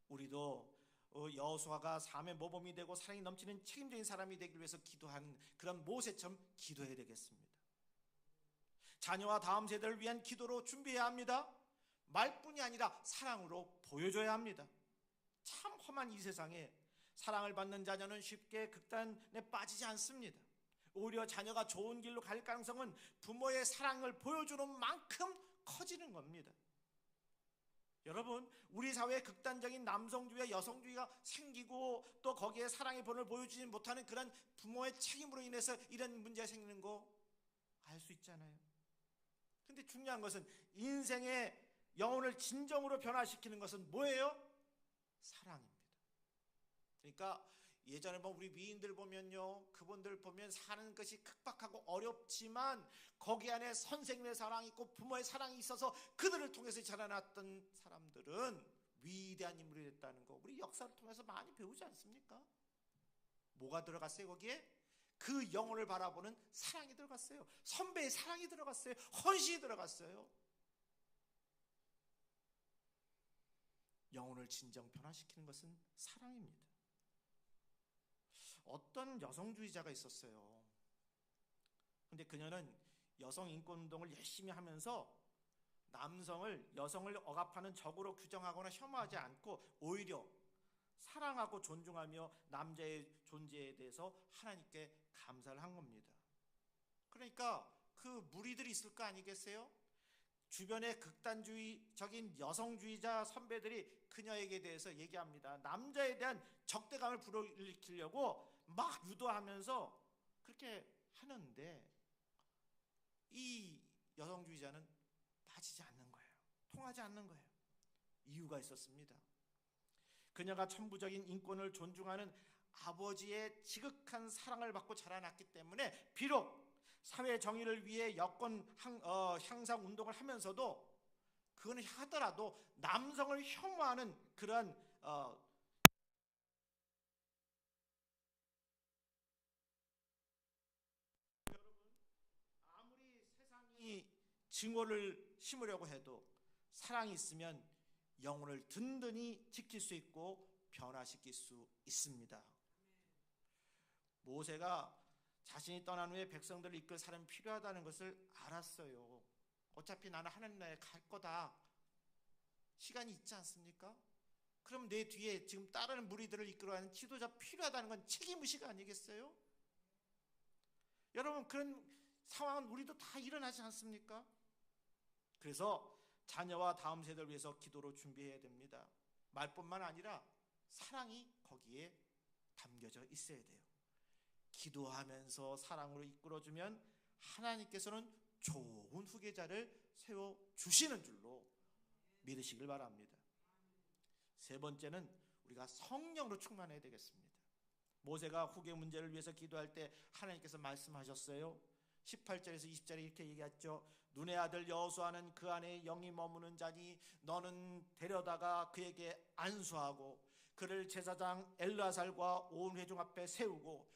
우리도 여호수아가 삶의 모범이 되고 사랑이 넘치는 책임적인 사람이 되기 위해서 기도한 그런 모세처럼 기도해야 되겠습니다. 자녀와 다음 세대를 위한 기도로 준비해야 합니다. 말뿐이 아니라 사랑으로 보여줘야 합니다. 참 험한 이 세상에 사랑을 받는 자녀는 쉽게 극단에 빠지지 않습니다. 오히려 자녀가 좋은 길로 갈 가능성은 부모의 사랑을 보여주는 만큼 커지는 겁니다. 여러분, 우리 사회에 극단적인 남성주의와 여성주의가 생기고 또 거기에 사랑의 본을 보여주지 못하는 그런 부모의 책임으로 인해서 이런 문제가 생기는 거 알 수 있잖아요. 근데 중요한 것은 인생의 영혼을 진정으로 변화시키는 것은 뭐예요? 사랑입니다. 그러니까 예전에 우리 미인들 보면요, 그분들 보면 사는 것이 급박하고 어렵지만 거기 안에 선생님의 사랑이 있고 부모의 사랑이 있어서 그들을 통해서 자라났던 사람들은 위대한 인물이 됐다는 거 우리 역사를 통해서 많이 배우지 않습니까? 뭐가 들어갔어요 거기에? 그 영혼을 바라보는 사랑이 들어갔어요. 선배의 사랑이 들어갔어요. 헌신이 들어갔어요. 영혼을 진정 변화시키는 것은 사랑입니다. 어떤 여성주의자가 있었어요. 근데 그녀는 여성 인권운동을 열심히 하면서 여성을 억압하는 적으로 규정하거나 혐오하지 않고 오히려 사랑하고 존중하며 남자의 존재에 대해서 하나님께 감사를 한 겁니다. 그러니까 그 무리들이 있을 거 아니겠어요? 주변의 극단주의적인 여성주의자 선배들이 그녀에게 대해서 얘기합니다. 남자에 대한 적대감을 불러일으키려고 막 유도하면서 그렇게 하는데 이 여성주의자는 빠지지 않는 거예요. 통하지 않는 거예요. 이유가 있었습니다. 그녀가 천부적인 인권을 존중하는 아버지의 지극한 사랑을 받고 자라났기 때문에 비록 사회 정의를 위해 여권 향상 운동을 하면서도 그거는 하더라도 남성을 혐오하는 그러한 아무리 세상이 증오를 심으려고 해도 사랑이 있으면 영혼을 든든히 지킬 수 있고 변화시킬 수 있습니다. 모세가 자신이 떠난 후에 백성들을 이끌 사람이 필요하다는 것을 알았어요. 어차피 나는 하나님 나라에 갈 거다. 시간이 있지 않습니까? 그럼 내 뒤에 지금 다른 무리들을 이끌어가는 지도자 필요하다는 건 책임의식 아니겠어요? 여러분, 그런 상황은 우리도 다 일어나지 않습니까? 그래서 자녀와 다음 세대를 위해서 기도로 준비해야 됩니다. 말뿐만 아니라 사랑이 거기에 담겨져 있어야 돼요. 기도하면서 사랑으로 이끌어주면 하나님께서는 좋은 후계자를 세워주시는 줄로 믿으시길 바랍니다. 세 번째는 우리가 성령으로 충만해야 되겠습니다. 모세가 후계 문제를 위해서 기도할 때 하나님께서 말씀하셨어요. 18절에서 20절에 이렇게 얘기했죠. 눈의 아들 여호수아는 그 안에 영이 머무는 자니 너는 데려다가 그에게 안수하고 그를 제사장 엘르아살과 온 회중 앞에 세우고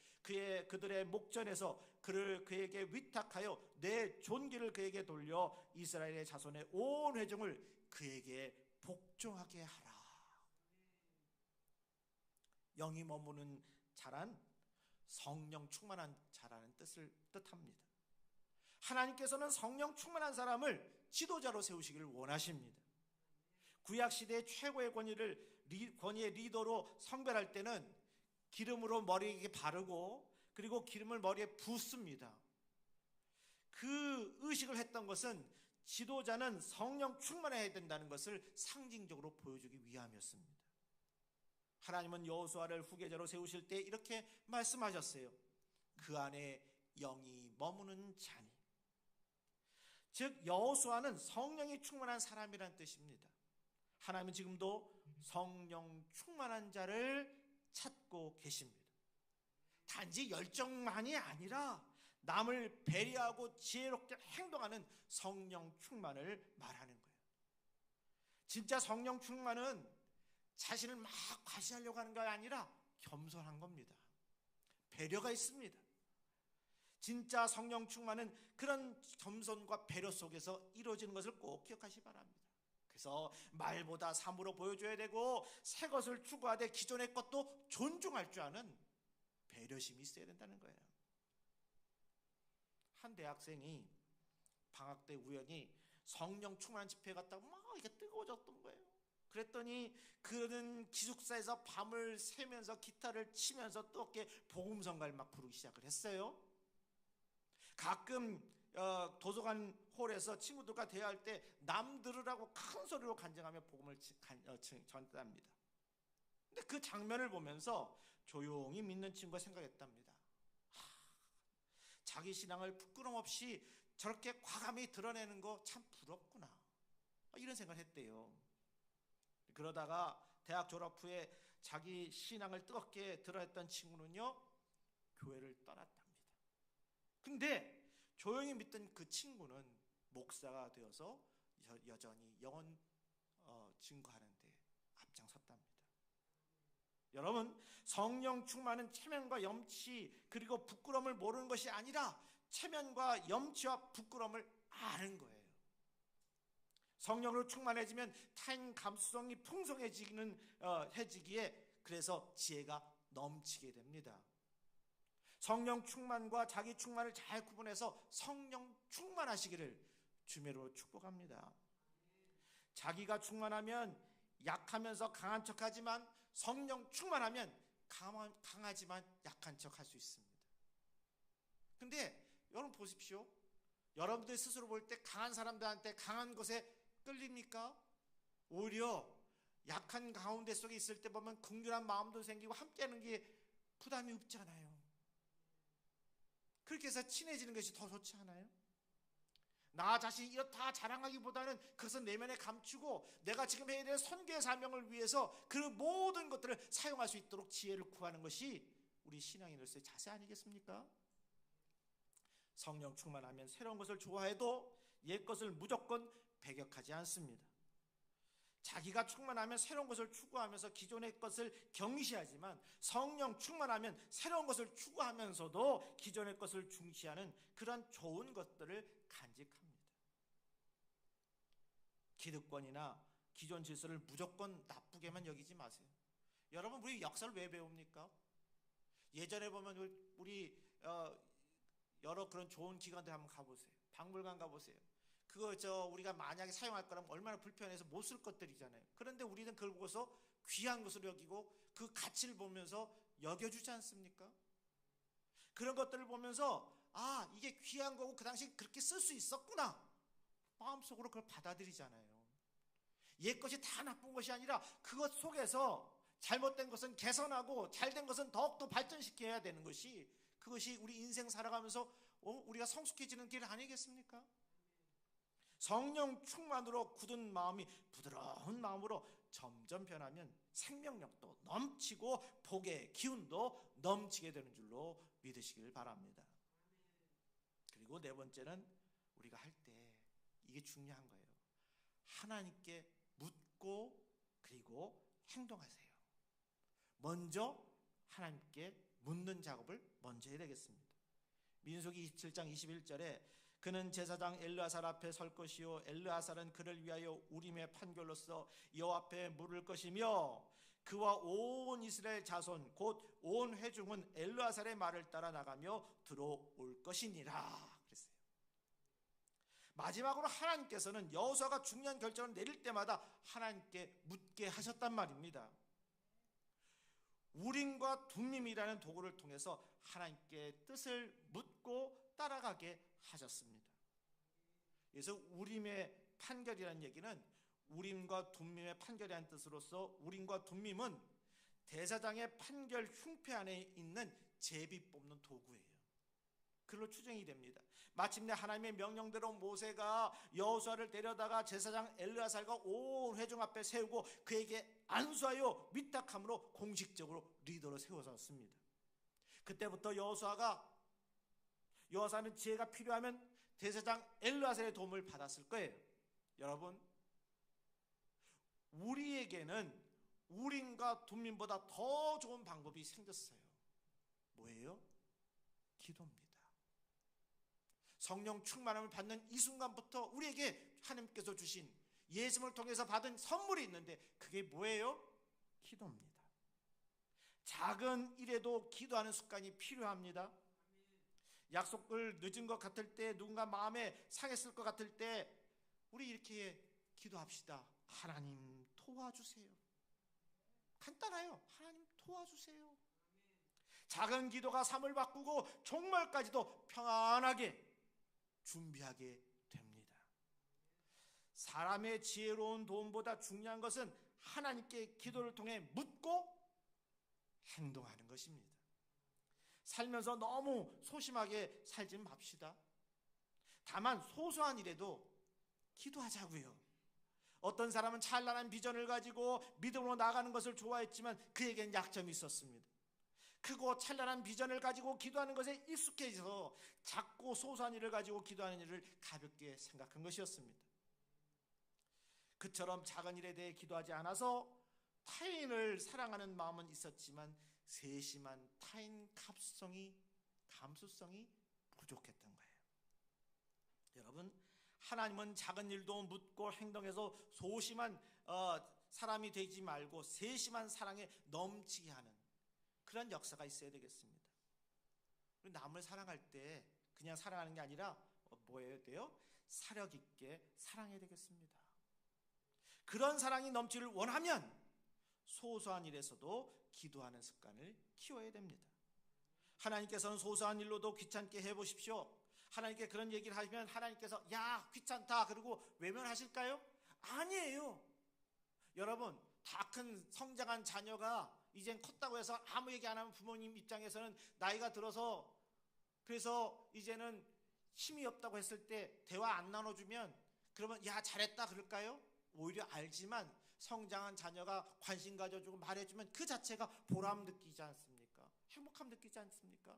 그들의 목전에서 그에게 위탁하여 내 존귀를 그에게 돌려 이스라엘의 자손의 온 회중을 그에게 복종하게 하라. 영이 머무는 자란 성령 충만한 자라는 뜻을 뜻합니다. 하나님께서는 성령 충만한 사람을 지도자로 세우시기를 원하십니다. 구약시대의 최고의 권위의 리더로 성별할 때는 기름으로 머리에 바르고 그리고 기름을 머리에 붓습니다. 그 의식을 했던 것은 지도자는 성령 충만해야 된다는 것을 상징적으로 보여주기 위함이었습니다. 하나님은 여호수아를 후계자로 세우실 때 이렇게 말씀하셨어요. 그 안에 영이 머무는 자니. 즉 여호수아는 성령이 충만한 사람이라는 뜻입니다. 하나님은 지금도 성령 충만한 자를 찾고 계십니다. 단지 열정만이 아니라 남을 배려하고 지혜롭게 행동하는 성령 충만을 말하는 거예요. 진짜 성령 충만은 자신을 막 과시하려고 하는 게 아니라 겸손한 겁니다. 배려가 있습니다. 진짜 성령 충만은 그런 겸손과 배려 속에서 이루어지는 것을 꼭 기억하시기 바랍니다. 그래서 말보다 삶으로 보여줘야 되고 새 것을 추구하되 기존의 것도 존중할 줄 아는 배려심이 있어야 된다는 거예요. 한 대학생이 방학 때 우연히 성령 충만한 집회에 갔다가 막 이게 뜨거워졌던 거예요. 그랬더니 그는 기숙사에서 밤을 새면서 기타를 치면서 또 이렇게 복음성가를 막 부르기 시작을 했어요. 가끔 도서관 홀에서 친구들과 대화할 때 남 들으라고 큰 소리로 간증하며 복음을 전합니다. 근데 그 장면을 보면서 조용히 믿는 친구가 생각했답니다. 자기 신앙을 부끄럼 없이 저렇게 과감히 드러내는 거 참 부럽구나, 이런 생각을 했대요. 그러다가 대학 졸업 후에 자기 신앙을 뜨겁게 드러냈던 친구는요, 교회를 떠났답니다. 근데 조용히 믿던 그 친구는 목사가 되어서 여전히 영혼 증거하는 데 앞장섰답니다. 여러분, 성령 충만은 체면과 염치 그리고 부끄러움을 모르는 것이 아니라 체면과 염치와 부끄러움을 아는 거예요. 성령으로 충만해지면 타인 감수성이 풍성해지기에 그래서 지혜가 넘치게 됩니다. 성령 충만과 자기 충만을 잘 구분해서 성령 충만하시기를 주매로 축복합니다. 자기가 충만하면 약하면서 강한 척하지만 성령 충만하면 강하지만 약한 척할 수 있습니다. 근데 여러분 보십시오. 여러분들이 스스로 볼 때 강한 사람들한테 강한 것에 끌립니까? 오히려 약한 가운데 속에 있을 때 보면 긍휼한 마음도 생기고 함께하는 게 부담이 없잖아요. 그렇게 해서 친해지는 것이 더 좋지 않아요? 나 자신이 이렇다 자랑하기보다는 그것은 내면에 감추고 내가 지금 해야 될 선교의 사명을 위해서 그 모든 것들을 사용할 수 있도록 지혜를 구하는 것이 우리 신앙인으로서의 자세 아니겠습니까? 성령 충만하면 새로운 것을 좋아해도 옛 것을 무조건 배격하지 않습니다. 자기가 충만하면 새로운 것을 추구하면서 기존의 것을 경시하지만 성령 충만하면 새로운 것을 추구하면서도 기존의 것을 중시하는 그런 좋은 것들을 간직합니다. 기득권이나 기존 질서를 무조건 나쁘게만 여기지 마세요. 여러분, 우리 역사를 왜 배웁니까? 예전에 보면 우리 여러 그런 좋은 기관들 한번 가보세요. 박물관 가보세요. 그거 우리가 만약에 사용할 거라면 얼마나 불편해서 못 쓸 것들이잖아요. 그런데 우리는 그걸 보고서 귀한 것으로 여기고 그 가치를 보면서 여겨주지 않습니까? 그런 것들을 보면서 아, 이게 귀한 거고 그 당시 그렇게 쓸 수 있었구나, 마음속으로 그걸 받아들이잖아요. 옛 것이 다 나쁜 것이 아니라 그것 속에서 잘못된 것은 개선하고 잘된 것은 더욱더 발전시켜야 되는 것이, 그것이 우리 인생 살아가면서 우리가 성숙해지는 길 아니겠습니까? 성령 충만으로 굳은 마음이 부드러운 마음으로 점점 변하면 생명력도 넘치고 복의 기운도 넘치게 되는 줄로 믿으시길 바랍니다. 그리고 네 번째는 우리가 할 때 이게 중요한 거예요. 하나님께 묻고 그리고 행동하세요. 먼저 하나님께 묻는 작업을 먼저 해야 되겠습니다. 민수기 27장 21절에 그는 제사장 엘르아살 앞에 설 것이요 엘르아살은 그를 위하여 우림의 판결로서 여호와 앞에 물을 것이며 그와 온 이스라엘 자손 곧 온 회중은 엘르아살의 말을 따라 나가며 들어올 것이니라 그랬어요. 마지막으로 하나님께서는 여호수아가 중요한 결정을 내릴 때마다 하나님께 묻게 하셨단 말입니다. 우림과 둠밈이라는 도구를 통해서 하나님께 뜻을 묻고 따라가게 하셨습니다. 그래서 우림의 판결이라는 얘기는 우림과 둠밈의 판결이라는 뜻으로서 우림과 둠밈은 대사장의 판결 흉패 안에 있는 제비 뽑는 도구예요. 그걸로 추정이 됩니다. 마침내 하나님의 명령대로 모세가 여호수아를 데려다가 제사장 엘르아살과 온 회중 앞에 세우고 그에게 안수하여 위탁함으로 공식적으로 리더로 세워졌습니다. 그때부터 여호수아는 지혜가 필요하면 대제사장 엘르아살의 도움을 받았을 거예요. 여러분, 우리에게는 우림과 둠밈보다 더 좋은 방법이 생겼어요. 뭐예요? 기도입니다. 성령 충만함을 받는 이 순간부터 우리에게 하나님께서 주신 예수님을 통해서 받은 선물이 있는데 그게 뭐예요? 기도입니다. 작은 일에도 기도하는 습관이 필요합니다. 약속을 늦은 것 같을 때, 누군가 마음에 상했을 것 같을 때 우리 이렇게 기도합시다. 하나님 도와주세요. 간단해요. 하나님 도와주세요. 작은 기도가 삶을 바꾸고 종말까지도 평안하게 준비하게 됩니다. 사람의 지혜로운 도움보다 중요한 것은 하나님께 기도를 통해 묻고 행동하는 것입니다. 살면서 너무 소심하게 살지 맙시다. 다만 소소한 일에도 기도하자고요. 어떤 사람은 찬란한 비전을 가지고 믿음으로 나가는 것을 좋아했지만 그에겐 약점이 있었습니다. 크고 찬란한 비전을 가지고 기도하는 것에 익숙해져서 작고 소소한 일을 가지고 기도하는 일을 가볍게 생각한 것이었습니다. 그처럼 작은 일에 대해 기도하지 않아서 타인을 사랑하는 마음은 있었지만 세심한 타인 감수성이 부족했던 거예요. 여러분, 하나님은 작은 일도 묻고 행동해서 소심한 사람이 되지 말고 세심한 사랑에 넘치게 하는 그런 역사가 있어야 되겠습니다. 우리 남을 사랑할 때 그냥 사랑하는 게 아니라 뭐 해야 돼요? 사력 있게 사랑해야 되겠습니다. 그런 사랑이 넘치를 원하면 소소한 일에서도 기도하는 습관을 키워야 됩니다. 하나님께서는 소소한 일로도 귀찮게 해보십시오. 하나님께 그런 얘기를 하시면 하나님께서 야 귀찮다 그러고 외면하실까요? 아니에요. 여러분, 다 큰 성장한 자녀가 이젠 컸다고 해서 아무 얘기 안 하면 부모님 입장에서는 나이가 들어서 그래서 이제는 힘이 없다고 했을 때 대화 안 나눠주면 그러면 야 잘했다 그럴까요? 오히려 알지만 성장한 자녀가 관심 가져주고 말해주면 그 자체가 보람 느끼지 않습니까? 행복함 느끼지 않습니까?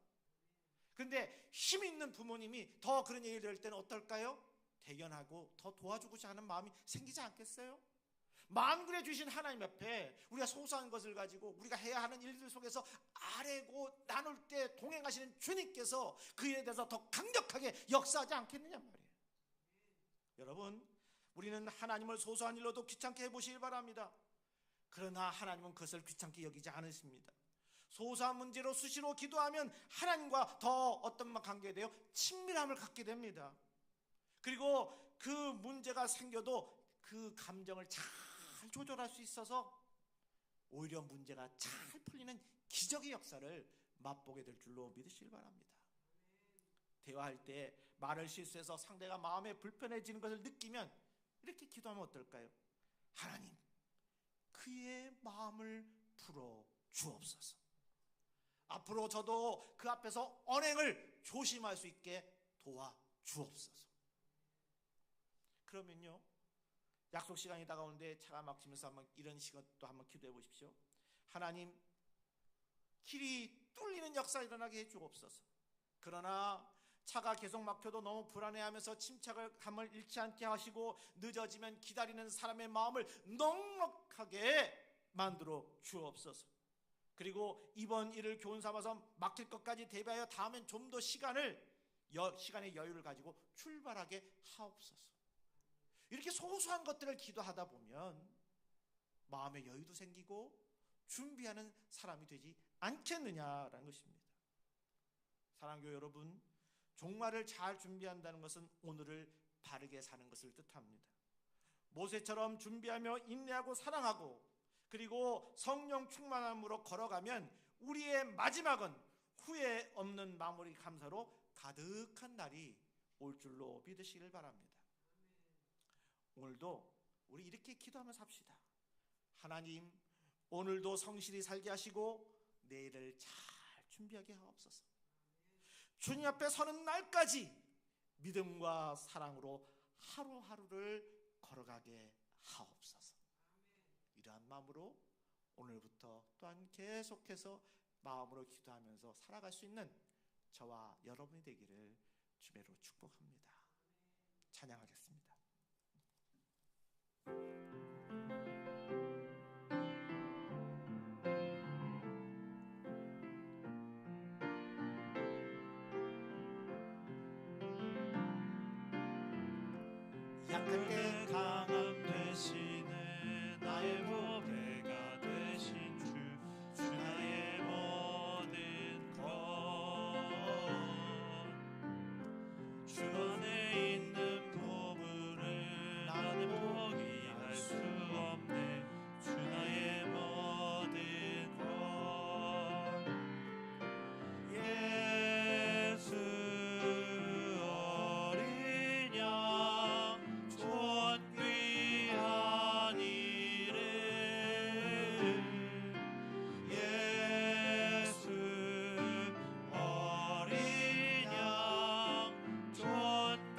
근데 힘 있는 부모님이 더 그런 얘기를 들을 때는 어떨까요? 대견하고 더 도와주고자 하는 마음이 생기지 않겠어요? 만군에 주신 하나님 앞에 우리가 소소한 것을 가지고 우리가 해야 하는 일들 속에서 아뢰고 나눌 때 동행하시는 주님께서 그 일에 대해서 더 강력하게 역사하지 않겠느냐 말이에요. 여러분, 우리는 하나님을 소소한 일로도 귀찮게 해보시길 바랍니다. 그러나 하나님은 그것을 귀찮게 여기지 않으십니다. 소소한 문제로 수시로 기도하면 하나님과 더 어떤 관계에 대해 친밀함을 갖게 됩니다. 그리고 그 문제가 생겨도 그 감정을 잘 조절할 수 있어서 오히려 문제가 잘 풀리는 기적의 역사를 맛보게 될 줄로 믿으시길 바랍니다. 대화할 때 말을 실수해서 상대가 마음에 불편해지는 것을 느끼면 이렇게 기도하면 어떨까요? 하나님, 그의 마음을 풀어 주옵소서. 앞으로 저도 그 앞에서 언행을 조심할 수 있게 도와 주옵소서. 그러면요, 약속 시간이 다가오는데 차가 막히면서 한번 이런 시간도 한번 기도해 보십시오. 하나님, 길이 뚫리는 역사 일어나게 해 주옵소서. 그러나 차가 계속 막혀도 너무 불안해하면서 침착함을 잃지 않게 하시고 늦어지면 기다리는 사람의 마음을 넉넉하게 만들어 주옵소서. 그리고 이번 일을 교훈 삼아서 막힐 것까지 대비하여 다음엔 좀 더 시간의 여유를 가지고 출발하게 하옵소서. 이렇게 소소한 것들을 기도하다 보면 마음의 여유도 생기고 준비하는 사람이 되지 않겠느냐라는 것입니다. 사랑교회 여러분, 종말을 잘 준비한다는 것은 오늘을 바르게 사는 것을 뜻합니다. 모세처럼 준비하며 인내하고 사랑하고 그리고 성령 충만함으로 걸어가면 우리의 마지막은 후회 없는 마무리 감사로 가득한 날이 올 줄로 믿으시길 바랍니다. 오늘도 우리 이렇게 기도하면서 합시다. 하나님, 오늘도 성실히 살게 하시고 내일을 잘 준비하게 하옵소서. 주님 앞에 서는 날까지 믿음과 사랑으로 하루하루를 걸어가게 하옵소서. 이러한 마음으로 오늘부터 또한 계속해서 마음으로 기도하면서 살아갈 수 있는 저와 여러분이 되기를 주배로 축복합니다. 찬양하겠습니다. 약할 때 강함 되시네 나의 보배가 되신 주 나의 모든 것 주 안에 있는 보물을 나는 포기할 수 없네 주 나의 모든 것 예수 어린 양 존귀한 이름 예수 어린 양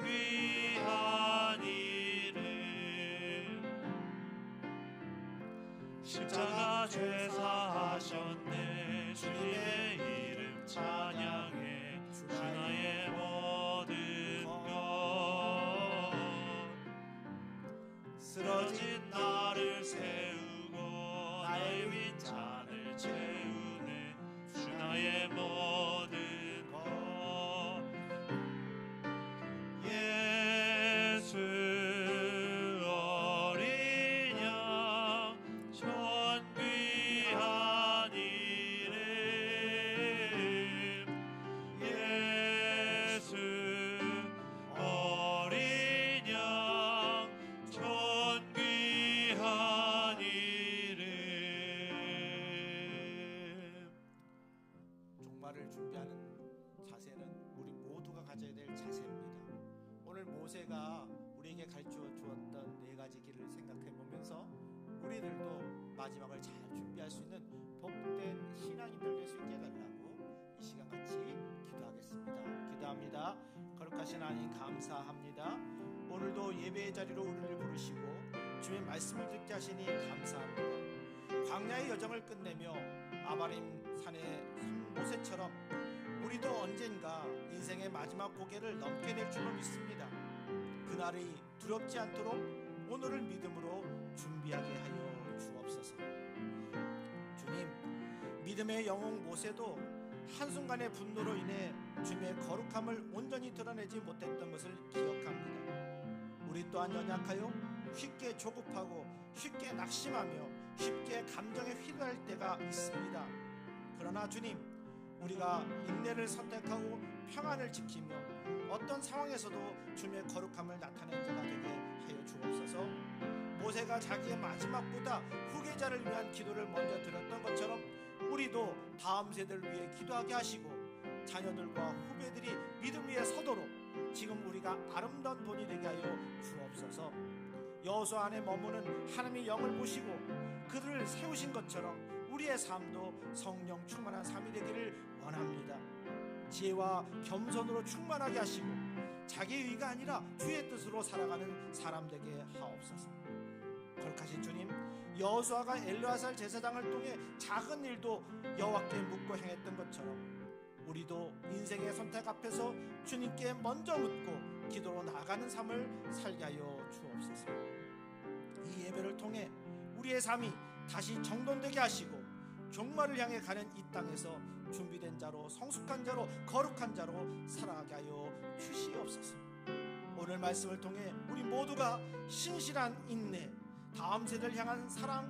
존귀한 이름 십자가 죄사하셨네 주님의 이름 찬양해 주 나의 모든 것 쓰러진 나를 세우고 나의 빈잔을 채우네 주 나의 모든 것 예수 어린 양 존귀한 이름 예수 어린 양 존귀한 이름 종말을 준비하는 자세는 우리 모두 모두가 가져야 될 자세입니다. 오늘 모세가 우리에게 가르쳐 주었던 네 가지 길을 생각해 보면서 우리들도 마지막을 잘 준비할 수 있는 복된 신앙인들 될 수 있게 해달라고 이 시간 같이 기도하겠습니다. 기도합니다. 거룩하신 하나님 감사합니다. 오늘도 예배의 자리로 우리를 부르시고 주의 말씀을 듣게 하시니 감사합니다. 광야의 여정을 끝내며 아바림 산의 모세처럼 우리도 언젠가 인생의 마지막 고개를 넘게 될 줄로 믿습니다. 그날이 두렵지 않도록 오늘을 믿음으로 준비하게 하여 주옵소서. 주님, 믿음의 영웅 모세도 한순간의 분노로 인해 주님의 거룩함을 온전히 드러내지 못했던 것을 기억합니다. 우리 또한 연약하여 쉽게 조급하고 쉽게 낙심하며 쉽게 감정에 휘둘릴 때가 있습니다. 그러나 주님, 우리가 인내를 선택하고 평안을 지키며 어떤 상황에서도 주님의 거룩함을 나타낸 자가 되게 하여 주옵소서. 모세가 자기의 마지막보다 후계자를 위한 기도를 먼저 드렸던 것처럼 우리도 다음 세대를 위해 기도하게 하시고 자녀들과 후배들이 믿음 위에 서도록 지금 우리가 아름다운 본이 되게 하여 주옵소서. 여호수아 안에 머무는 하나님의 영을 보시고 그들을 세우신 것처럼 우리의 삶도 성령 충만한 삶이 되기를 원합니다. 지혜와 겸손으로 충만하게 하시고 자기의 의가 아니라 주의 뜻으로 살아가는 사람 되게 하옵소서. 거룩하신 주님, 여호수아가 엘르아살 제사장을 통해 작은 일도 여호와께 묻고 행했던 것처럼 우리도 인생의 선택 앞에서 주님께 먼저 묻고 기도로 나아가는 삶을 살게 하여 주옵소서. 이 예배를 통해 우리의 삶이 다시 정돈되게 하시고 종말을 향해 가는 이 땅에서 준비된 자로, 성숙한 자로, 거룩한 자로 살아가게 하여 주시옵소서. 오늘 말씀을 통해 우리 모두가 신실한 인내, 다음 세대를 향한 사랑,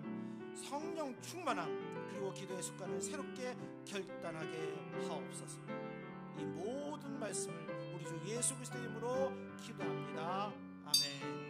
성령 충만함, 그리고 기도의 습관을 새롭게 결단하게 하옵소서. 이 모든 말씀을 우리 주 예수 그리스도의 이름으로 기도합니다. 아멘.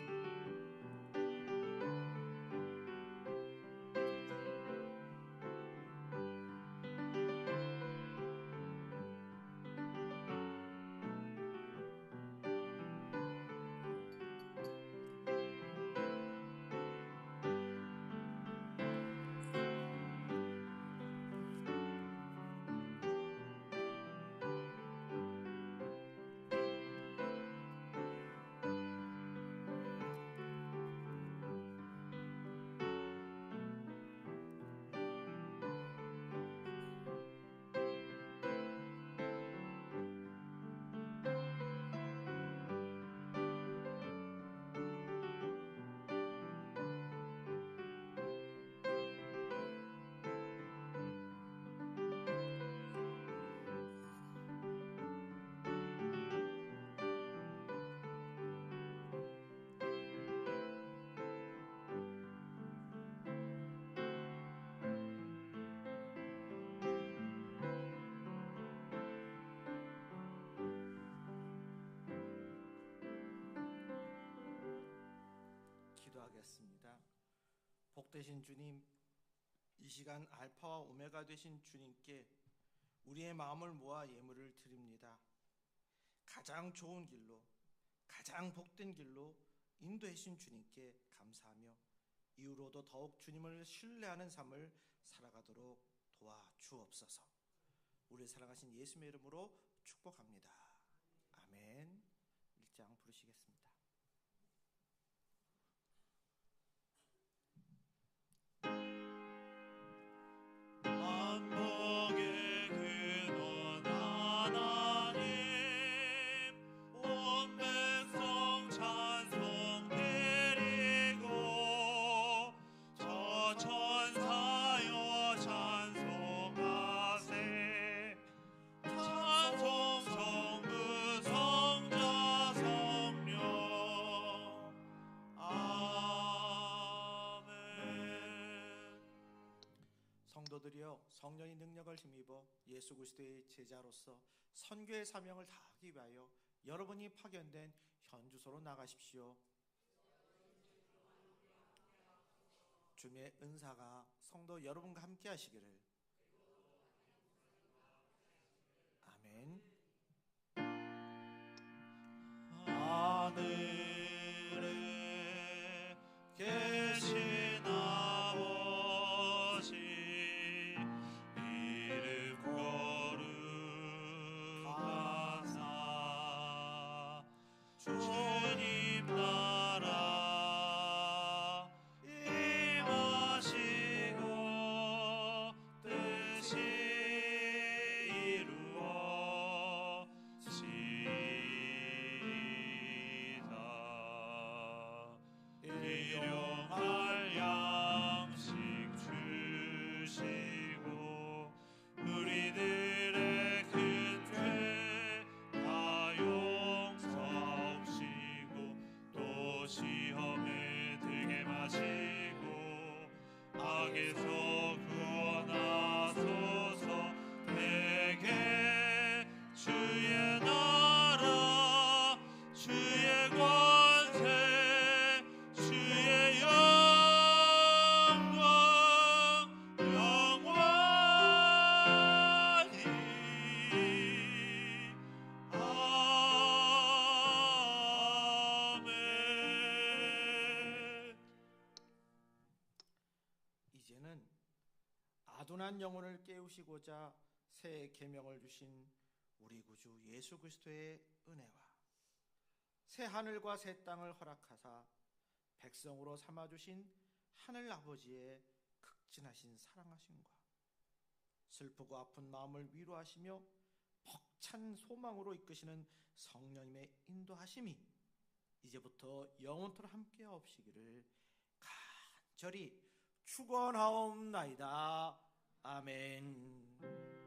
기도하겠습니다. 복되신 주님, 이 시간 알파와 오메가 되신 주님께 우리의 마음을 모아 예물을 드립니다. 가장 좋은 길로, 가장 복된 길로 인도해 주신 주님께 감사하며 이후로도 더욱 주님을 신뢰하는 삶을 살아가도록 도와주옵소서. 우리 사랑하신 예수님의 이름으로 축복합니다. 아멘. 1장 부르시겠습니다. 만복의 근원 하나님, 온 백성 찬송 드리고 저 천사여 찬송하세. 찬송 성부 성자 성령. 아멘. 성도들이여, 성령의 능력을 힘입어 예수 그리스도의 제자로서 선교의 사명을 다하기 위하여 여러분이 파견된 현주소로 나가십시오. 주님의 은사가 성도 여러분과 함께 하시기를. 아멘. 주님 나라 임하시고 뜻이 이루어지이다. 일용할 양식 주시고 우리들의 큰 죄 다 용서하시고 또 시험에 들게 마시고 악에서 구원하소서. 내게 주의 나라 주의 권세 주의 영광 영원히 아멘. 이제는 아둔한 영혼을 깨우시고자 새 계명을 주신 우리 구주 예수 그리스도의 은혜와 새 하늘과 새 땅을 허락하사 백성으로 삼아 주신 하늘 아버지의 극진하신 사랑하심과 슬프고 아픈 마음을 위로하시며 벅찬 소망으로 이끄시는 성령님의 인도하심이 이제부터 영원토록 함께 하옵시기를 간절히 축원하옵나이다. 아멘.